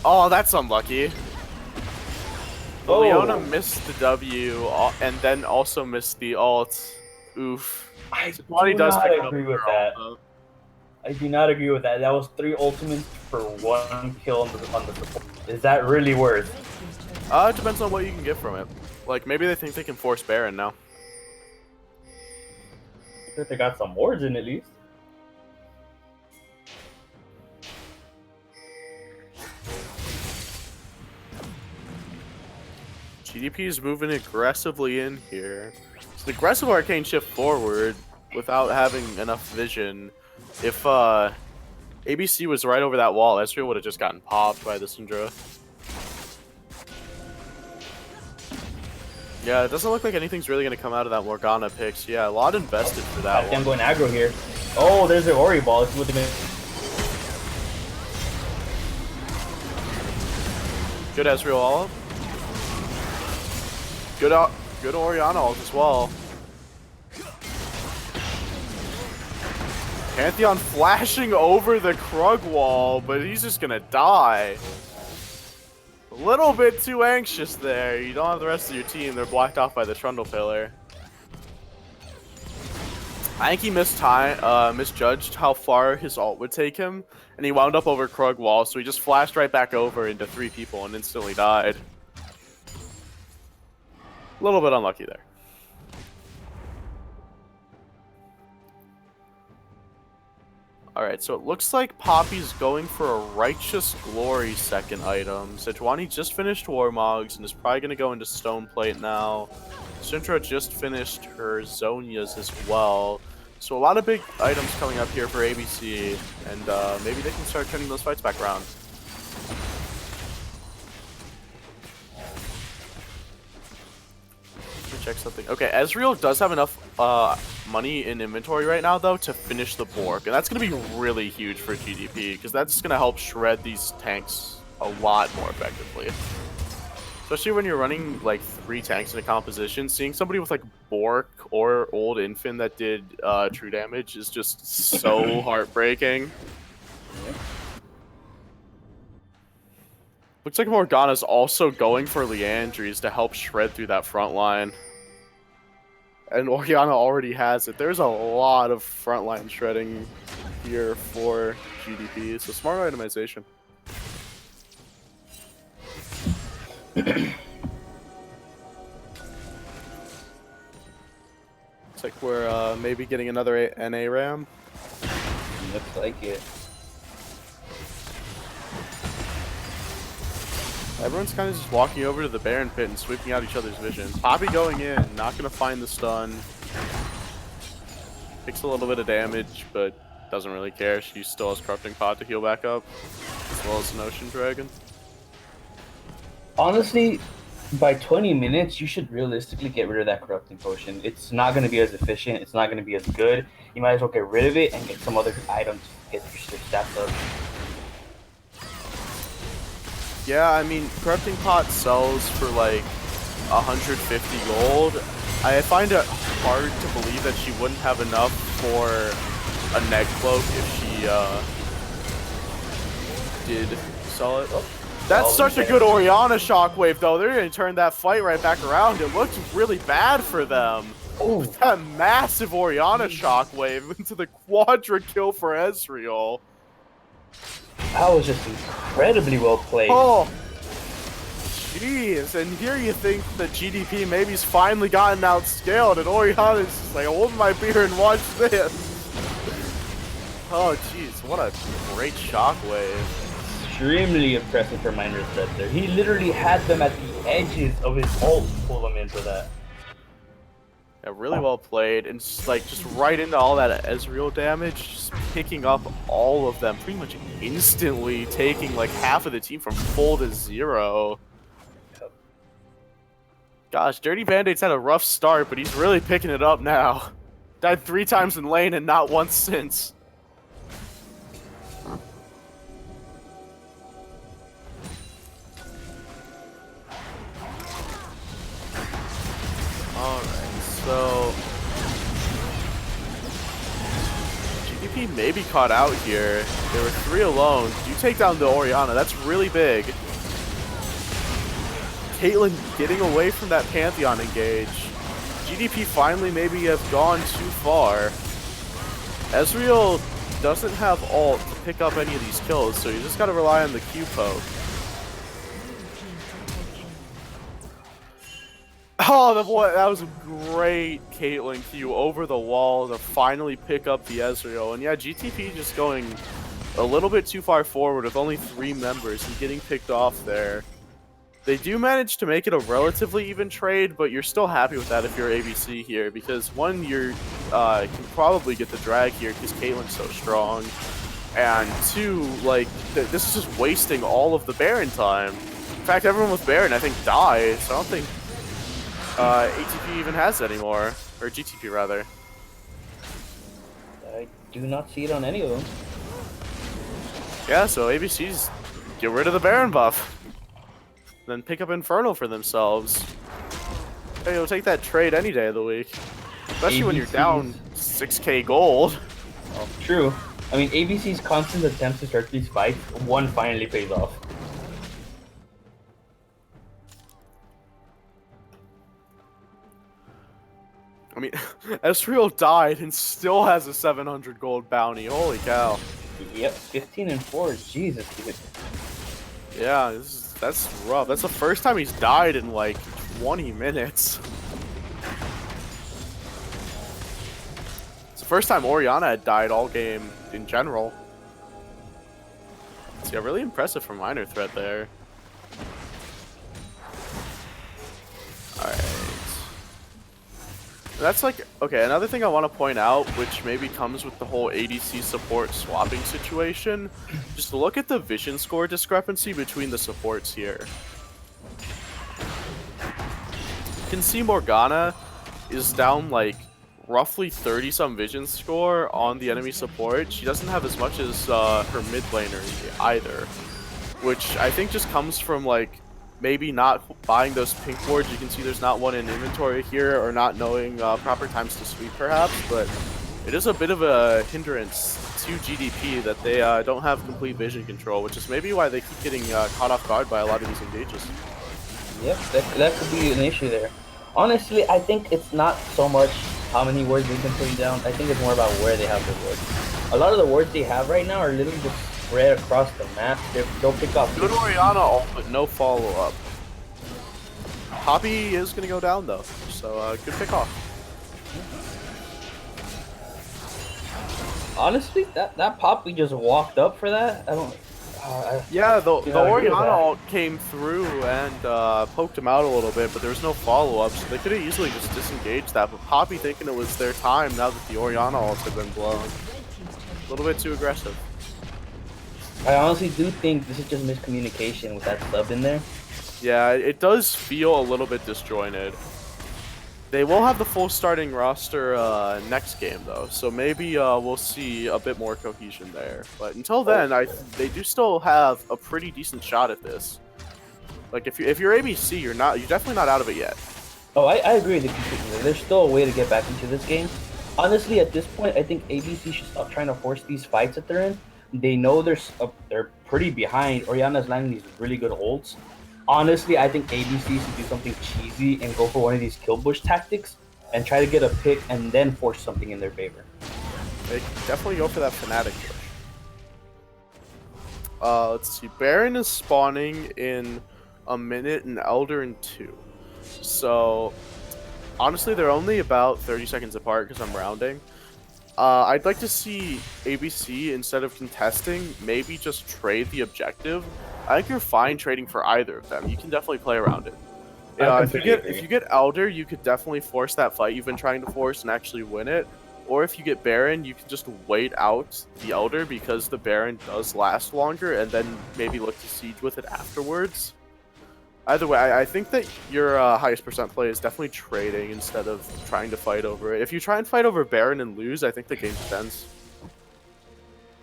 Oh, that's unlucky. Oh. Leona missed the W and then also missed the ult. Oof. I do does not pick up agree with her that. ult, I do not agree with that. That was 3 ultimates for 1 kill on the support. Is that really worth? It depends on what you can get from it. Like, maybe they think they can force Baron now. I think they got some wards in at least. GDP is moving aggressively in here. It's an aggressive arcane shift forward without having enough vision. If ABC was right over that wall, Ezreal would have just gotten popped by the Syndra. Yeah, it doesn't look like anything's really going to come out of that Morgana pick. So yeah, a lot invested for that one. I'm going aggro here. Oh, there's the Ori ball. It's with the Good Ezreal ult. Good Orianna ult as well. Pantheon flashing over the Krug wall, but he's just gonna die. A little bit too anxious there. You don't have the rest of your team. They're blocked off by the Trundle pillar. I think he misjudged how far his ult would take him, and he wound up over Krug wall, so he just flashed right back over into 3 people and instantly died. A little bit unlucky there. Alright, so it looks like Poppy's going for a Righteous Glory second item. Sejuani just finished Warmogs and is probably going to go into Stoneplate now. Syndra just finished her Zonias as well. So a lot of big items coming up here for ABC, and maybe they can start turning those fights back around. Check something. Okay, Ezreal does have enough money in inventory right now, though, to finish the Bork. And that's going to be really huge for GDP, because that's going to help shred these tanks a lot more effectively. Especially when you're running, like, 3 tanks in a composition. Seeing somebody with, like, Bork or Old Infant that did true damage is just so heartbreaking. Looks like Morgana's also going for Leandries to help shred through that front line. And Orianna already has it. There's a lot of frontline shredding here for GDP, so smart itemization. It's like we're maybe getting another NA ram. Looks like it. Everyone's kind of just walking over to the Baron pit and sweeping out each other's vision. Poppy going in, not gonna find the stun. Takes a little bit of damage, but doesn't really care. She still has Corrupting Pod to heal back up, as well as an Ocean Dragon. Honestly, by 20 minutes, you should realistically get rid of that Corrupting Potion. It's not going to be as efficient. It's not going to be as good. You might as well get rid of it and get some other items to get your stats up. Yeah, I mean, Corrupting Pot sells for like 150 gold. I find it hard to believe that she wouldn't have enough for a Neg Cloak if she did sell it. Oh. That's such a good Orianna shockwave, though. They're going to turn that fight right back around. It looked really bad for them. Ooh. With that massive Orianna shockwave into the quadra kill for Ezreal. That was just incredibly well played. Oh, jeez. And here you think that GDP maybe's finally gotten outscaled, and Orianna's just like, hold my beer and watch this. Oh, jeez. What a great shockwave. Extremely impressive for Minor Threat there. He literally had them at the edges of his ult to pull them into that. Yeah, really well played, and like just right into all that Ezreal damage, just picking up all of them pretty much instantly, taking like half of the team from full to 0. Gosh, Dirty Band-Aid's had a rough start, but he's really picking it up now. Died 3 times in lane and not once since. Alright, so GDP may be caught out here. There were 3 alone. You take down the Orianna, that's really big. Caitlyn getting away from that Pantheon engage. GDP finally maybe have gone too far. Ezreal doesn't have ult to pick up any of these kills, so you just gotta rely on the Q poke. Oh, that was a great Caitlyn Q over the wall to finally pick up the Ezreal. And yeah, GTP just going a little bit too far forward with only 3 members and getting picked off there. They do manage to make it a relatively even trade, but you're still happy with that if you're ABC here, because one, you can probably get the drag here because Caitlyn's so strong, and 2, like, this is just wasting all of the Baron time. In fact, everyone with Baron, I think, died, so I don't think ATP even has it anymore, or GTP rather. I do not see it on any of them. Yeah, so ABC's get rid of the Baron buff. Then pick up Infernal for themselves. Hey, you'll take that trade any day of the week. Especially when you're down 6k gold. Oh, true. I mean, ABC's constant attempts to start these fights, one finally pays off. I mean, Ezreal died and still has a 700 gold bounty. Holy cow. Yep, 15 and 4. Jesus, dude. Yeah, that's rough. That's the first time he's died in like 20 minutes. It's the first time Orianna had died all game in general. So yeah, really impressive from Minor Threat there. Alright. That's like, okay, another thing I want to point out, which maybe comes with the whole ADC support swapping situation, just look at the vision score discrepancy between the supports here. You can see Morgana is down like roughly 30-some vision score on the enemy support. She doesn't have as much as her mid laner either, which I think just comes from like maybe not buying those pink wards. You can see there's not one in inventory here, or not knowing proper times to sweep perhaps, but it is a bit of a hindrance to GDP that they don't have complete vision control, which is maybe why they keep getting caught off guard by a lot of these engages. Yep, that could be an issue there. Honestly, I think it's not so much how many wards they've been putting down. I think it's more about where they have their wards. A lot of the wards they have right now are literally just spread across the map. They'll pick up. Good Orianna ult, but no follow-up. Poppy is going to go down, though. So, good pick off. Honestly, that Poppy just walked up for that. I don't. Yeah, the I agree with Orianna that. ult came through and poked him out a little bit, but there was no follow-up, so they could have easily just disengaged that. But Poppy thinking it was their time now that the Orianna ult had been blown. A little bit too aggressive. I honestly do think this is just miscommunication with that sub in there. Yeah, it does feel a little bit disjointed. They will have the full starting roster next game, though, so maybe we'll see a bit more cohesion there. But until then, they do still have a pretty decent shot at this. Like if you're ABC, you're definitely not out of it yet. Oh, I agree with you completely. There's still a way to get back into this game. Honestly, at this point, I think ABC should stop trying to force these fights that they're in. They know they're pretty behind. Oriana's landing these really good ults. Honestly, I think ABC should do something cheesy and go for one of these kill bush tactics and try to get a pick and then force something in their favor. They definitely go for that Fnatic push. Let's see. Baron is spawning in a minute and Elder in 2. So, honestly, they're only about 30 seconds apart because I'm rounding. I'd like to see ABC, instead of contesting, maybe just trade the objective. I think you're fine trading for either of them. You can definitely play around it. If you get Elder, you could definitely force that fight you've been trying to force and actually win it. Or if you get Baron, you can just wait out the Elder because the Baron does last longer, and then maybe look to siege with it afterwards. Either way, I think that your highest percent play is definitely trading instead of trying to fight over it. If you try and fight over Baron and lose, I think the game ends.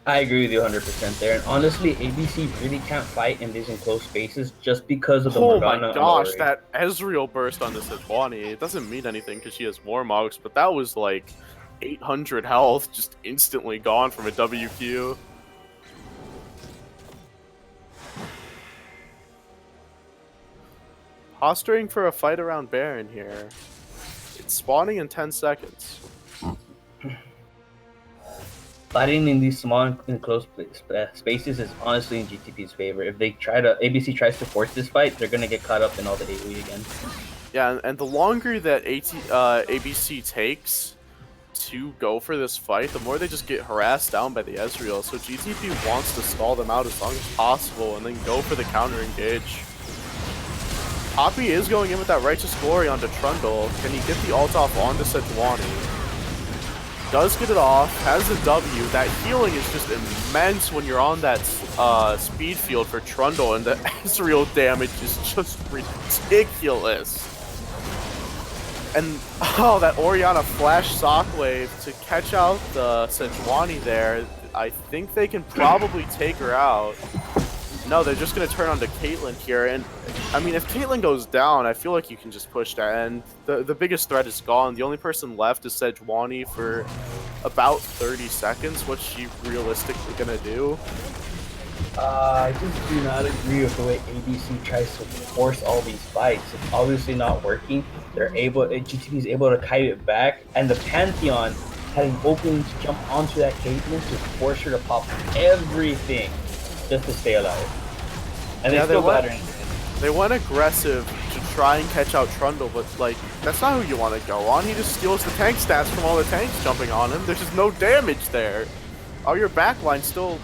I agree with you 100% there. And honestly, ABC really can't fight in these enclosed spaces just because of the Morgana. Oh my gosh, that Ezreal burst on the Sejuani. It doesn't mean anything because she has Warmogs, but that was like 800 health just instantly gone from a WQ. Posturing for a fight around Baron here. It's spawning in 10 seconds. Fighting in these small enclosed spaces is honestly in GTP's favor. If ABC tries to force this fight, they're gonna get caught up in all the AoE again. Yeah, and the longer that ABC takes to go for this fight, the more they just get harassed down by the Ezreal. So GTP wants to stall them out as long as possible and then go for the counter engage. Poppy is going in with that Righteous Glory onto Trundle. Can he get the ult off onto Sejuani? Does get it off, has the W. That healing is just immense when you're on that speed field for Trundle, and the Ezreal damage is just ridiculous. And, oh, that Orianna flash Shockwave to catch out the Sejuani there. I think they can probably take her out. No, they're just going to turn onto Caitlyn here, and I mean, if Caitlyn goes down, I feel like you can just push that, and the biggest threat is gone. The only person left is Sejuani for about 30 seconds. What's she realistically going to do? I just do not agree with the way ABC tries to force all these fights. It's obviously not working. GTP is able to kite it back, and the Pantheon had an opening to jump onto that Caitlyn to force her to pop everything just to stay alive. And Yeah, they still got her. They went aggressive to try and catch out Trundle, but like, that's not who you want to go on. He just steals the tank stats from all the tanks jumping on him. There's just no damage there. Oh, your backline still...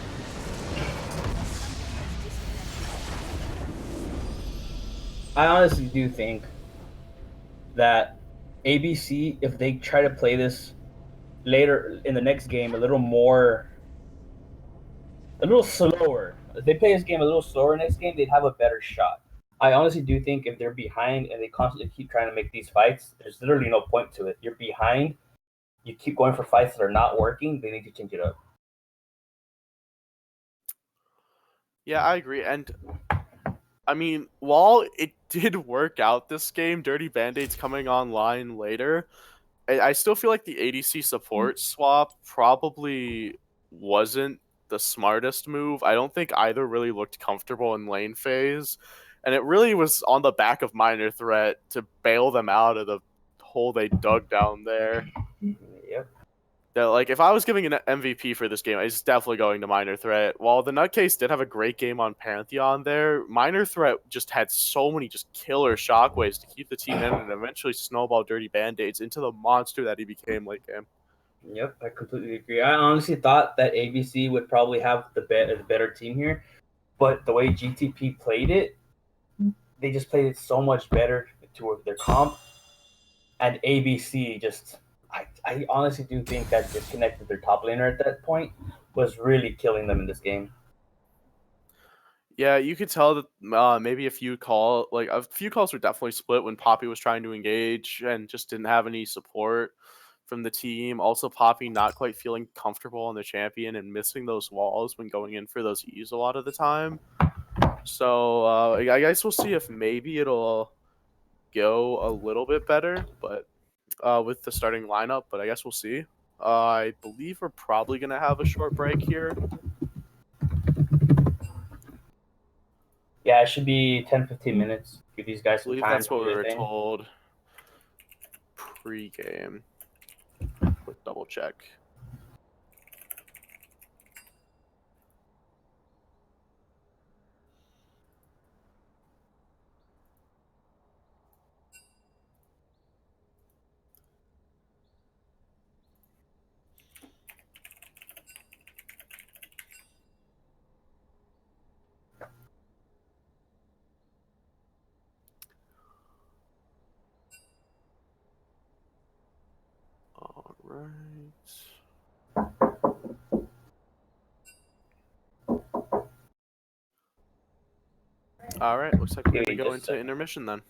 I honestly do think that ABC, if they try to play this later in the next game a little slower, if they play this game a little slower next game, they'd have a better shot. I honestly do think if they're behind and they constantly keep trying to make these fights, there's literally no point to it. You're behind, you keep going for fights that are not working, they need to change it up. Yeah, I agree, and I mean, while it did work out this game, Dirty Band-Aid's coming online later, I still feel like the ADC support swap probably wasn't the smartest move. I don't think either really looked comfortable in lane phase, and it really was on the back of Minor Threat to bail them out of the hole they dug down there. Yep. that like if I was giving an MVP for this game, it's definitely going to Minor Threat. While the Nutcase did have a great game on Pantheon there, Minor Threat just had so many just killer shockwaves to keep the team in and eventually snowball Dirty Band-Aids into the monster that he became late game. Yep, I completely agree. I honestly thought that ABC would probably have the better team here, but the way GTP played it, they just played it so much better to their comp, and ABC just. I honestly do think that disconnect with their top laner at that point was really killing them in this game. Yeah, you could tell that maybe a few calls were definitely split when Poppy was trying to engage and just didn't have any support from the team. Also, Poppy not quite feeling comfortable on the champion and missing those walls when going in for those E's a lot of the time. So I guess we'll see if maybe it'll go a little bit better, but with the starting lineup. But I guess we'll see. I believe we're probably gonna have a short break here. Yeah, it should be 10-15 minutes. Give these guys I some believe time that's to what do we their were thing. told pre-game. Quick double check. All right. All right. Looks like we're Give gonna me go just a into second. intermission then.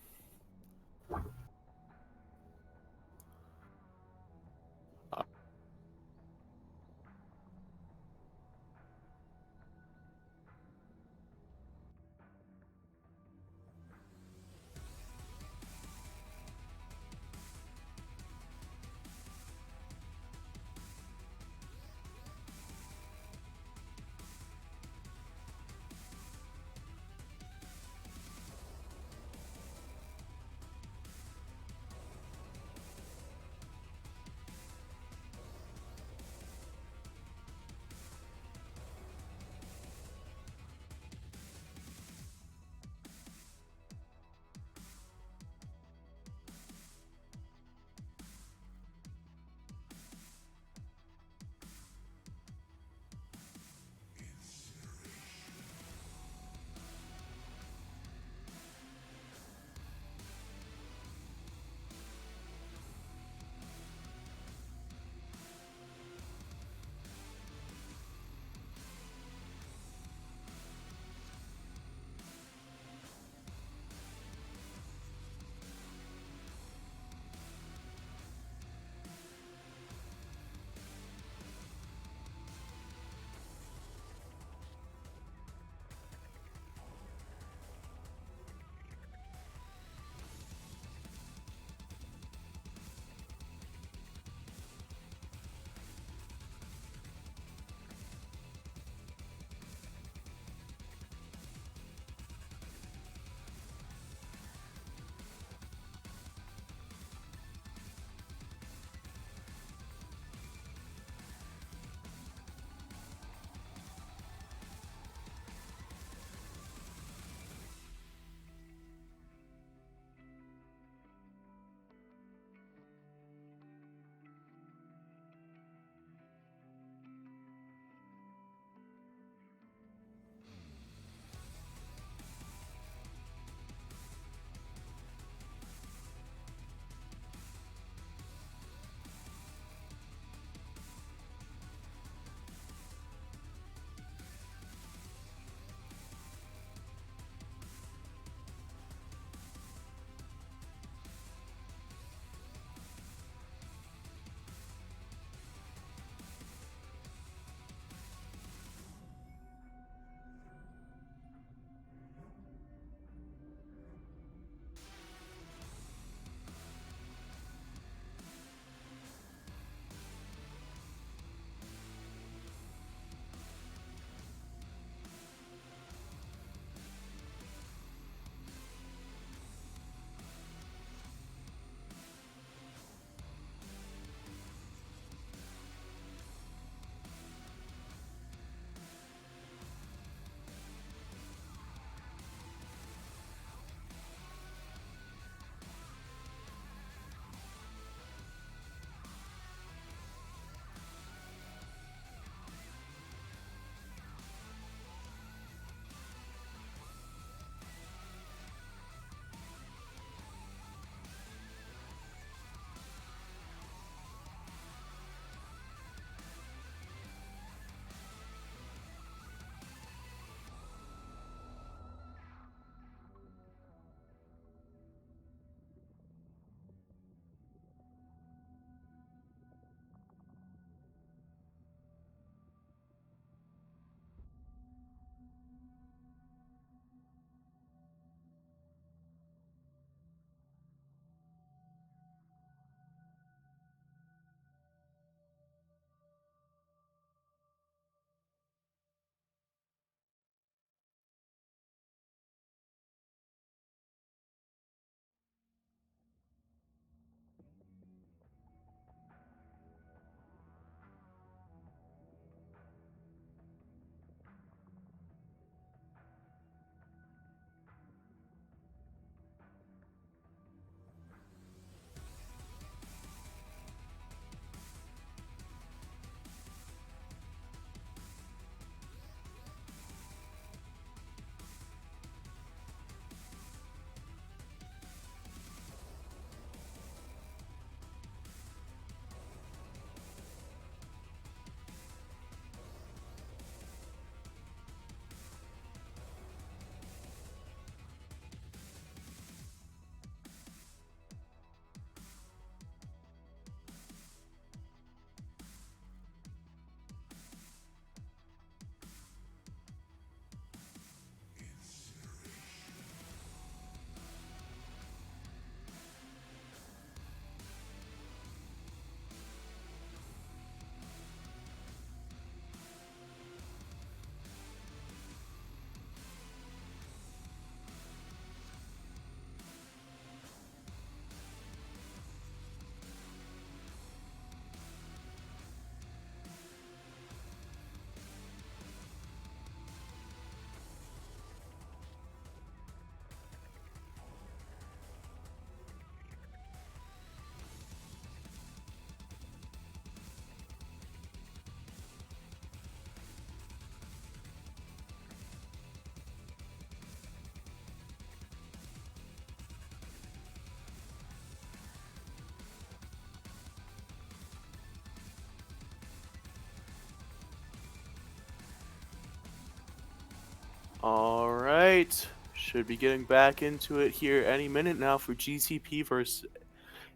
All right. Should be getting back into it here any minute now for GTP versus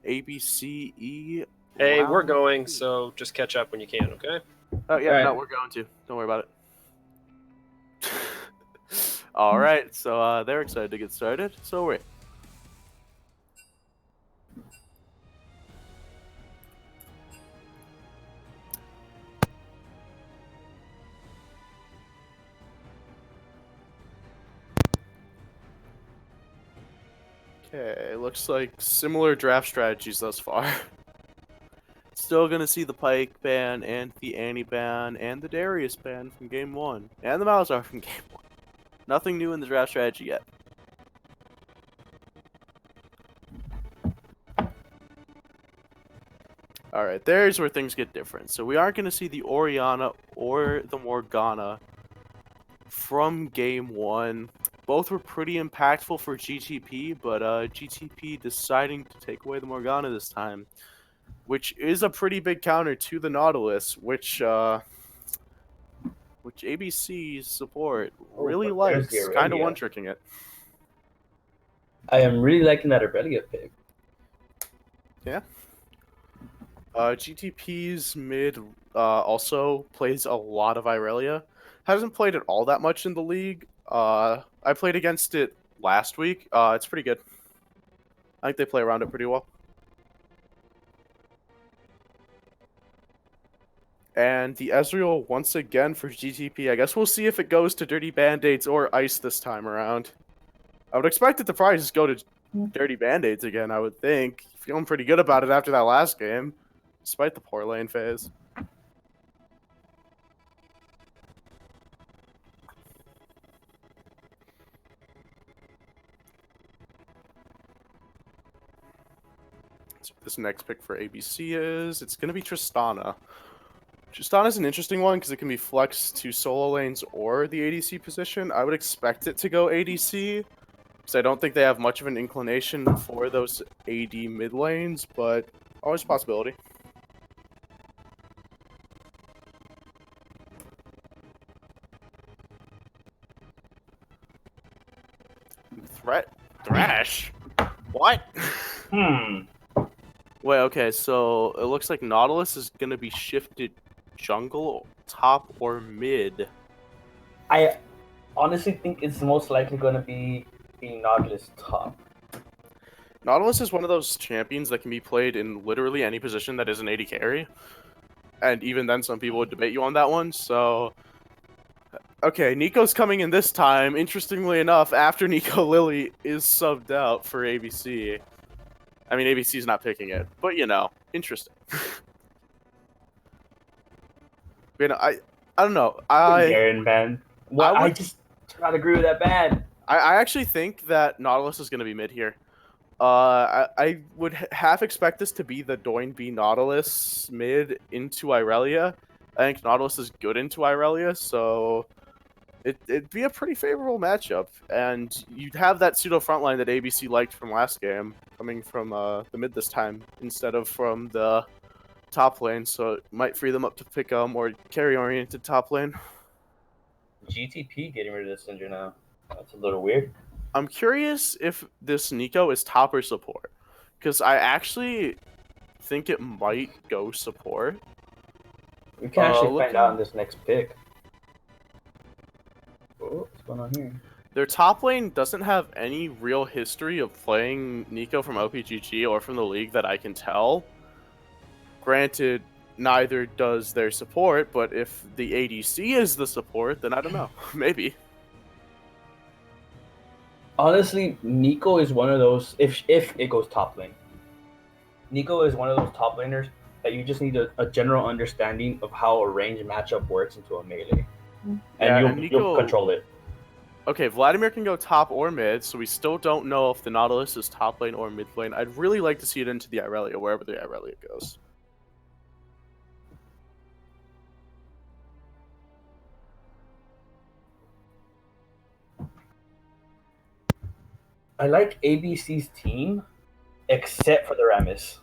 ABCE. Hey, we're round going, two. so just catch up when you can, okay? Oh, yeah, All right. no, we're going to. Don't worry about it. All right, so they're excited to get started. So we're. Okay, looks like similar draft strategies thus far. Still gonna see the Pike ban and the Annie ban and the Darius ban from game 1 and the Malazar from game 1. Nothing new in the draft strategy yet. Alright, there's where things get different. So we aren't gonna see the Orianna or the Morgana from game 1. Both were pretty impactful for GTP, but GTP deciding to take away the Morgana this time, which is a pretty big counter to the Nautilus, which ABC's support really but there's the likes, kind of Aurelia. one-tricking it. I am really liking that Aurelia pick. Yeah. GTP's mid also plays a lot of Irelia. Hasn't played it all that much in the league. I played against it last week. It's pretty good. I think they play around it pretty well. And the Ezreal once again for GTP. I guess we'll see if it goes to Dirty Band-Aids or Ice this time around. I would expect it to probably just go to Dirty Band-Aids again, I would think. Feeling pretty good about it after that last game, despite the poor lane phase. So this next pick for ABC it's going to be Tristana. Tristana's an interesting one because it can be flexed to solo lanes or the ADC position. I would expect it to go ADC because I don't think they have much of an inclination for those AD mid lanes, but always a possibility. Thrash? What? Wait, okay, so it looks like Nautilus is going to be shifted jungle, top, or mid. I honestly think it's most likely going to be the Nautilus top. Nautilus is one of those champions that can be played in literally any position that isn't AD carry. And even then, some people would debate you on that one, so... Okay, Nico's coming in this time, interestingly enough, after Nico Lily is subbed out for ABC. I mean, ABC's not picking it, but you know, interesting. You know, I don't know. Garen ban. Well, I just do not agree with that ban. I actually think that Nautilus is going to be mid here. I would half expect this to be the Doin B Nautilus mid into Irelia. I think Nautilus is good into Irelia, so it'd be a pretty favorable matchup. And you'd have that pseudo frontline that ABC liked from last game coming from the mid this time instead of from the top lane, so it might free them up to pick a more carry-oriented top lane. GTP getting rid of the Syndra now. That's a little weird. I'm curious if this Nico is top or support, because I actually think it might go support. We can actually find out in this next pick. Oh, what's going on here? Their top lane doesn't have any real history of playing Nico from OPGG or from the league that I can tell. Granted, neither does their support, but if the ADC is the support, then I don't know. Maybe. Honestly, Nico is one of those, if it goes top lane, Nico is one of those top laners that you just need a general understanding of how a range matchup works into a melee. And you'll control it. Okay, Vladimir can go top or mid, so we still don't know if the Nautilus is top lane or mid lane. I'd really like to see it into the Irelia, wherever the Irelia goes. I like ABC's team, except for the Rammus.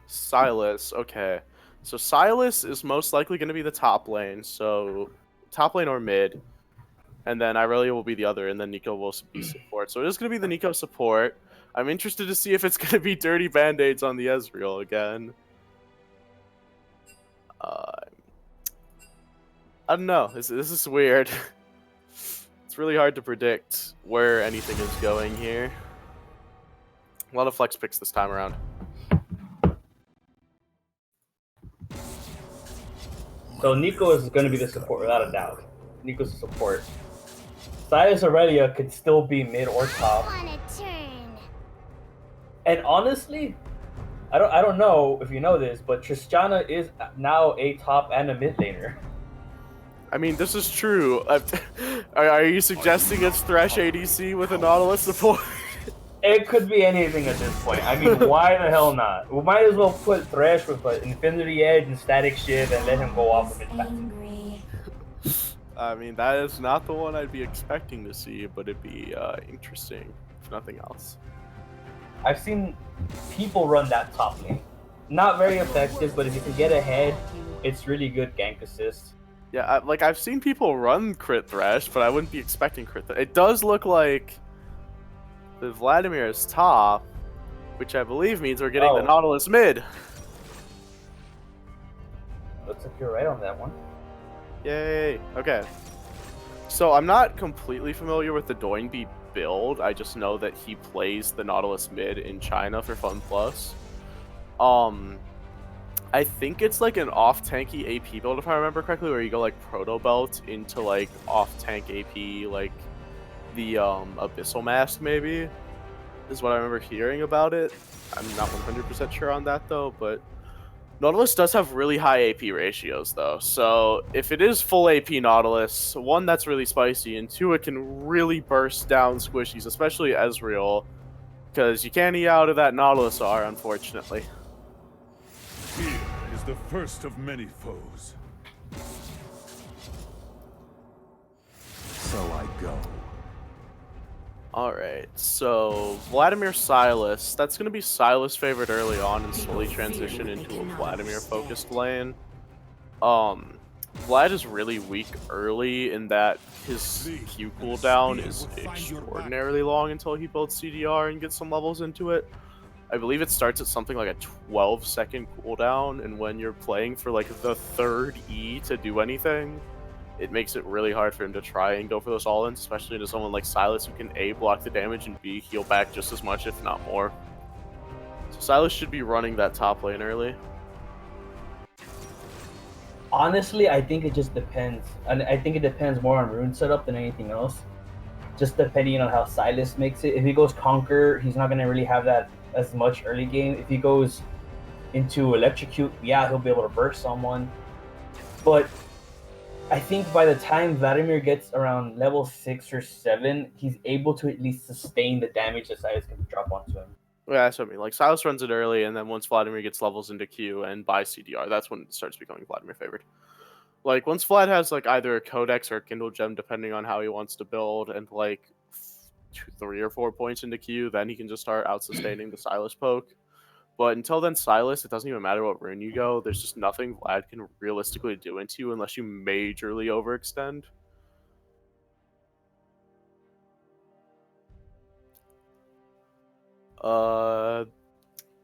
Silas, okay. So Silas is most likely going to be the top lane, so top lane or mid. and then Irelia will be the other, and then Nico will be support. So it is going to be the Nico support. I'm interested to see if it's going to be dirty band-aids on the Ezreal again. I don't know. This is weird. It's really hard to predict where anything is going here. A lot of flex picks this time around. So Nico is going to be the support without a doubt. Nico's the support. Silas Aurelia could still be mid or top. On a turn. And honestly, I don't know if you know this, but Tristana is now a top and a mid laner. I mean, this is true. Are you suggesting it's Thresh ADC with a Nautilus support? It could be anything at this point. I mean, why the hell not? We might as well put Thresh with an Infinity Edge and Static Shiv and let him go off of it. Angry. I mean, that is not the one I'd be expecting to see, but it'd be interesting, if nothing else. I've seen people run that top lane. Not very effective, but if you can get ahead, it's really good gank assist. Yeah, I've seen people run crit Thresh, but I wouldn't be expecting crit Thresh. It does look like the Vladimir is top, which I believe means we're getting the Nautilus mid. Looks like you're right on that one. Yay. Okay. So I'm not completely familiar with the Doinby build. I just know that he plays the Nautilus mid in China for Fun Plus. I think it's like an off-tanky AP build, if I remember correctly, where you go like Proto Belt into like off-tank AP, like the Abyssal Mask maybe, is what I remember hearing about it. I'm not 100% sure on that though, but Nautilus does have really high AP ratios though, so if it is full AP Nautilus, one, that's really spicy, and two, it can really burst down squishies, especially Ezreal, because you can't eat out of that Nautilus R, unfortunately. Fear is the first of many foes. So I go. Alright, so Vladimir Silas. That's going to be Silas favored early on and slowly transition into a Vladimir focused lane. Vlad is really weak early in that his Q cooldown is extraordinarily long until he builds CDR and gets some levels into it. I believe it starts at something like a 12-second cooldown, and when you're playing for like the third E to do anything, it makes it really hard for him to try and go for those all-ins, especially into someone like Silas who can A, block the damage, and B, heal back just as much, if not more. So Silas should be running that top lane early. Honestly, I think it just depends. And I think it depends more on rune setup than anything else. Just depending on how Silas makes it. If he goes Conquer, he's not going to really have that as much early game. If he goes into Electrocute, yeah, he'll be able to burst someone. But I think by the time Vladimir gets around level 6 or 7, he's able to at least sustain the damage that Silas can drop onto him. Yeah, that's what I mean. Like, Silas runs it early, and then once Vladimir gets levels into Q and buys CDR, that's when it starts becoming Vladimir favored. Like, once Vlad has, like, either a Codex or a Kindle Gem, depending on how he wants to build, and, like, 3 or 4 points into Q, then he can just start out-sustaining the Silas poke. But until then, Silas, it doesn't even matter what rune you go. There's just nothing Vlad can realistically do into you unless you majorly overextend.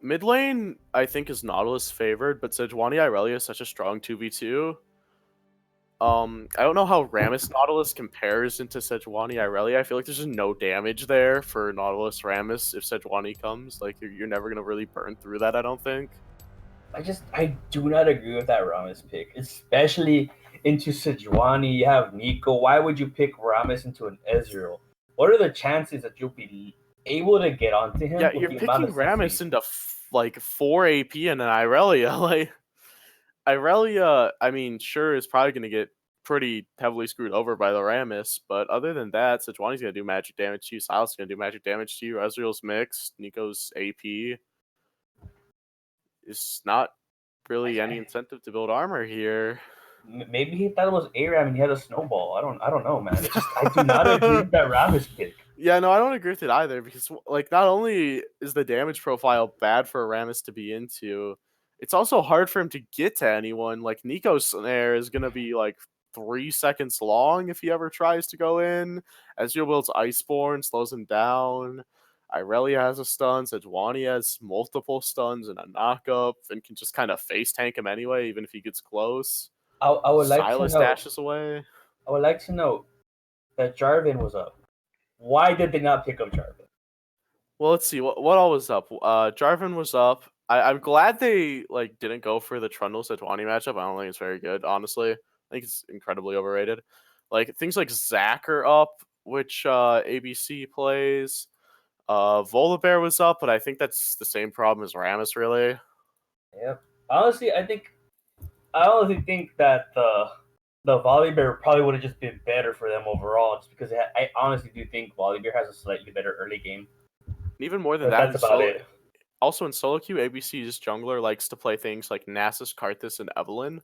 Mid lane, I think, is Nautilus favored, but Sejuani Irelia is such a strong 2v2. I don't know how Rammus Nautilus compares into Sejuani Irelia. I feel like there's just no damage there for Nautilus Rammus if Sejuani comes. Like, you're never going to really burn through that, I don't think. I do not agree with that Rammus pick, especially into Sejuani. You have Nico. Why would you pick Rammus into an Ezreal? What are the chances that you'll be able to get onto him? Yeah, you're picking Rammus into like 4 AP and an Irelia. Like, Irelia, I mean, sure, is probably going to get pretty heavily screwed over by the Rammus, but other than that, Sejuani's going to do magic damage to you, Silas is going to do magic damage to you, Ezreal's mixed, Nico's AP. It's not really any incentive to build armor here. Maybe he thought it was ARAM and he had a snowball. I don't know, man. I do not agree with that Rammus pick. Yeah, no, I don't agree with it either, because, like, not only is the damage profile bad for a Rammus to be into, it's also hard for him to get to anyone. Like, Nico's snare is going to be, like, 3 seconds long if he ever tries to go in. Ezreal builds Iceborne, slows him down. Irelia has a stun. Sejuani has multiple stuns and a knockup and can just kind of face tank him anyway, even if he gets close. I would like to Silas know. dashes away. I would like to know that Jarvan was up. Why did they not pick up Jarvan? Well, let's see what all was up. Jarvan was up. I'm glad they didn't go for the Trundle Sejuani matchup. I don't think it's very good, honestly. I think it's incredibly overrated. Things like Zac are up, which ABC plays. Volibear was up, but I think that's the same problem as Rammus, really. Yep. Honestly, I honestly think that the Volibear probably would have just been better for them overall, just because I honestly do think Volibear has a slightly better early game. And even more than But that, that's about it. Also in solo queue, ABC's jungler likes to play things like Nasus, Karthus, and Evelynn.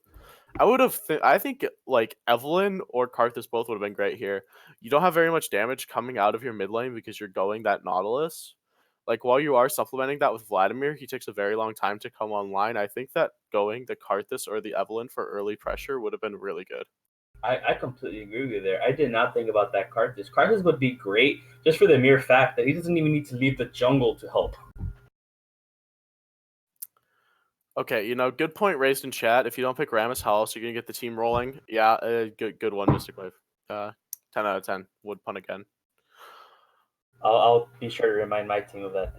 I think Evelynn or Karthus both would have been great here. You don't have very much damage coming out of your mid lane because you're going that Nautilus. While you are supplementing that with Vladimir, he takes a very long time to come online. I think that going the Karthus or the Evelynn for early pressure would have been really good. I completely agree with you there. I did not think about that Karthus. Karthus would be great just for the mere fact that he doesn't even need to leave the jungle to help. Okay, good point raised in chat. If you don't pick Rammus, how else are you gonna get the team rolling? Yeah, good one, Mystic Wave. 10 out of 10. Would pun again. I'll be sure to remind my team of that.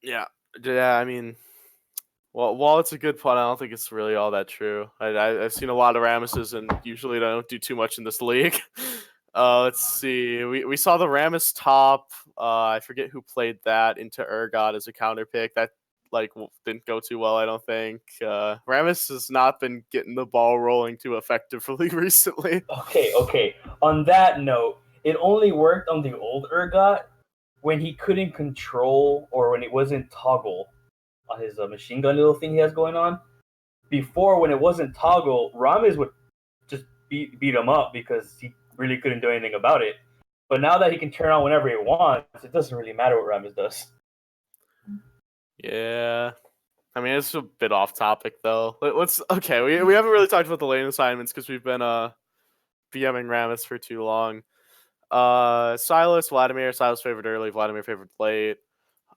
Yeah, I mean, well, while it's a good pun, I don't think it's really all that true. I've seen a lot of Rammuses, and usually they don't do too much in this league. Let's see. We saw the Rammus top. I forget who played that into Urgot as a counter pick. That didn't go too well, I don't think. Rammus has not been getting the ball rolling too effectively recently. Okay. On that note, it only worked on the old Urgot when he couldn't control or when it wasn't toggle on his machine gun little thing he has going on. Before, when it wasn't toggle, Rammus would just beat him up because he really couldn't do anything about it. But now that he can turn on whenever he wants, it doesn't really matter what Rammus does. Yeah. I mean, it's a bit off topic, though. Okay, we haven't really talked about the lane assignments because we've been BMing Rammus for too long. Silas favorite early, Vladimir favorite late.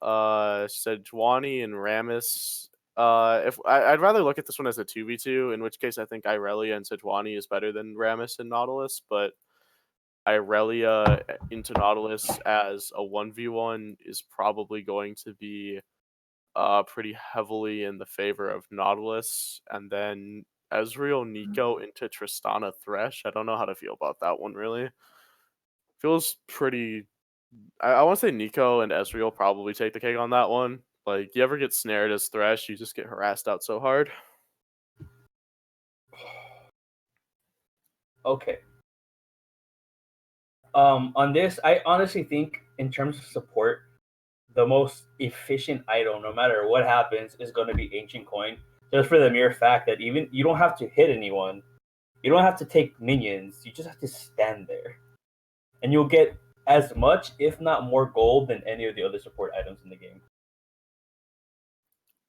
Sejuani and Rammus. I'd rather look at this one as a 2v2, in which case I think Irelia and Sejuani is better than Rammus and Nautilus, but Irelia into Nautilus as a 1v1 is probably going to be pretty heavily in the favor of Nautilus, and then Ezreal Nico into Tristana Thresh. I don't know how to feel about that one, really. Feels pretty. I want to say Nico and Ezreal probably take the cake on that one. You ever get snared as Thresh, you just get harassed out so hard. Okay. On this, I honestly think in terms of support, the most efficient item, no matter what happens, is going to be Ancient Coin. Just for the mere fact that even you don't have to hit anyone, you don't have to take minions, you just have to stand there, and you'll get as much, if not more, gold than any of the other support items in the game.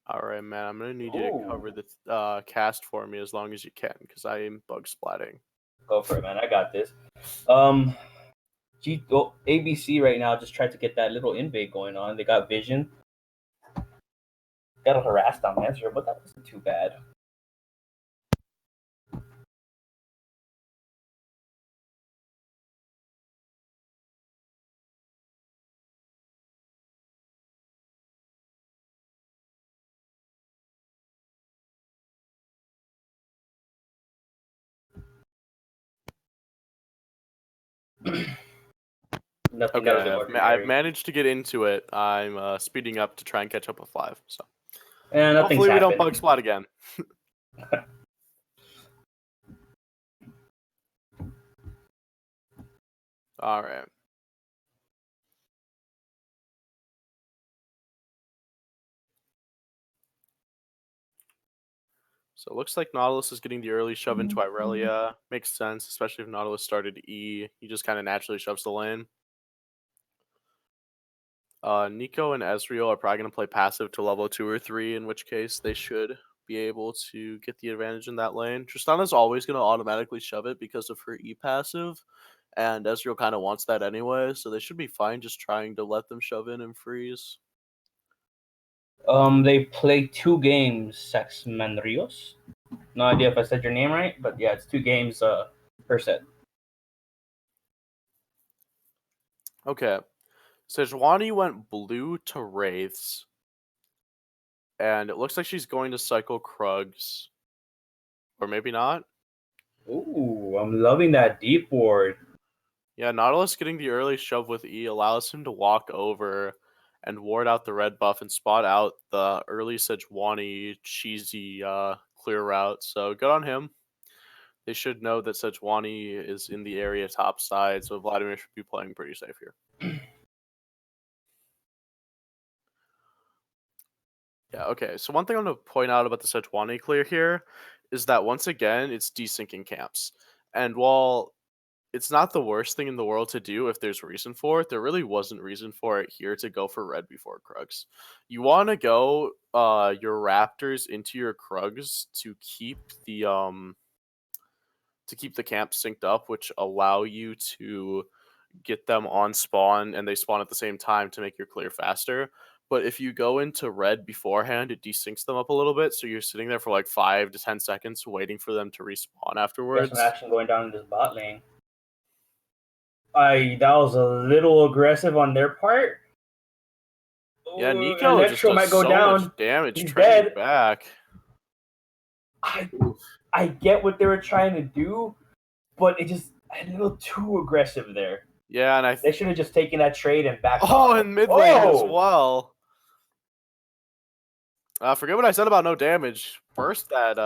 All right, man. I'm gonna need you to cover the cast for me as long as you can, because I am bug splatting. Go for it, man. I got this. ABC right now just tried to get that little invade going on. They got Vision. Got a harassed on Answer, but that wasn't too bad. Nothing out of the Okay, ordinary. I've managed to get into it. I'm speeding up to try and catch up with live. So Hopefully we don't bug splat again. All right. So it looks like Nautilus is getting the early shove into Irelia. Makes sense, especially if Nautilus started E. He just kind of naturally shoves the lane. Nico and Ezreal are probably going to play passive to level 2 or 3, in which case they should be able to get the advantage in that lane. Tristana's always going to automatically shove it because of her E passive, and Ezreal kind of wants that anyway, so they should be fine just trying to let them shove in and freeze. They play 2 games, Sexman Rios. No idea if I said your name right, but yeah, it's 2 games per set. Okay. Sejuani went blue to Wraiths. And it looks like she's going to cycle Krugs. Or maybe not. Ooh, I'm loving that deep ward. Yeah, Nautilus getting the early shove with E allows him to walk over and ward out the red buff and spot out the early Sejuani cheesy clear route. So good on him. They should know that Sejuani is in the area top side, so Vladimir should be playing pretty safe here. Yeah, okay. So one thing I'm going to point out about the Sejuani clear here is that once again, it's desyncing camps. And while it's not the worst thing in the world to do if there's reason for it, there really wasn't reason for it here to go for red before Krugs. You want to go your Raptors into your Krugs to keep the camp synced up, which allow you to get them on spawn and they spawn at the same time to make your clear faster. But if you go into red beforehand, it desyncs them up a little bit, so you're sitting there for like 5 to 10 seconds waiting for them to respawn afterwards. There's some action going down in this bot lane. That was a little aggressive on their part. Yeah, Nico just does might go so down. much damage. He's trading dead. Back. I get what they were trying to do, but it just a little too aggressive there. Yeah, and they should have just taken that trade and backed off. Oh, and mid lane as well. Forget what I said about no damage. First that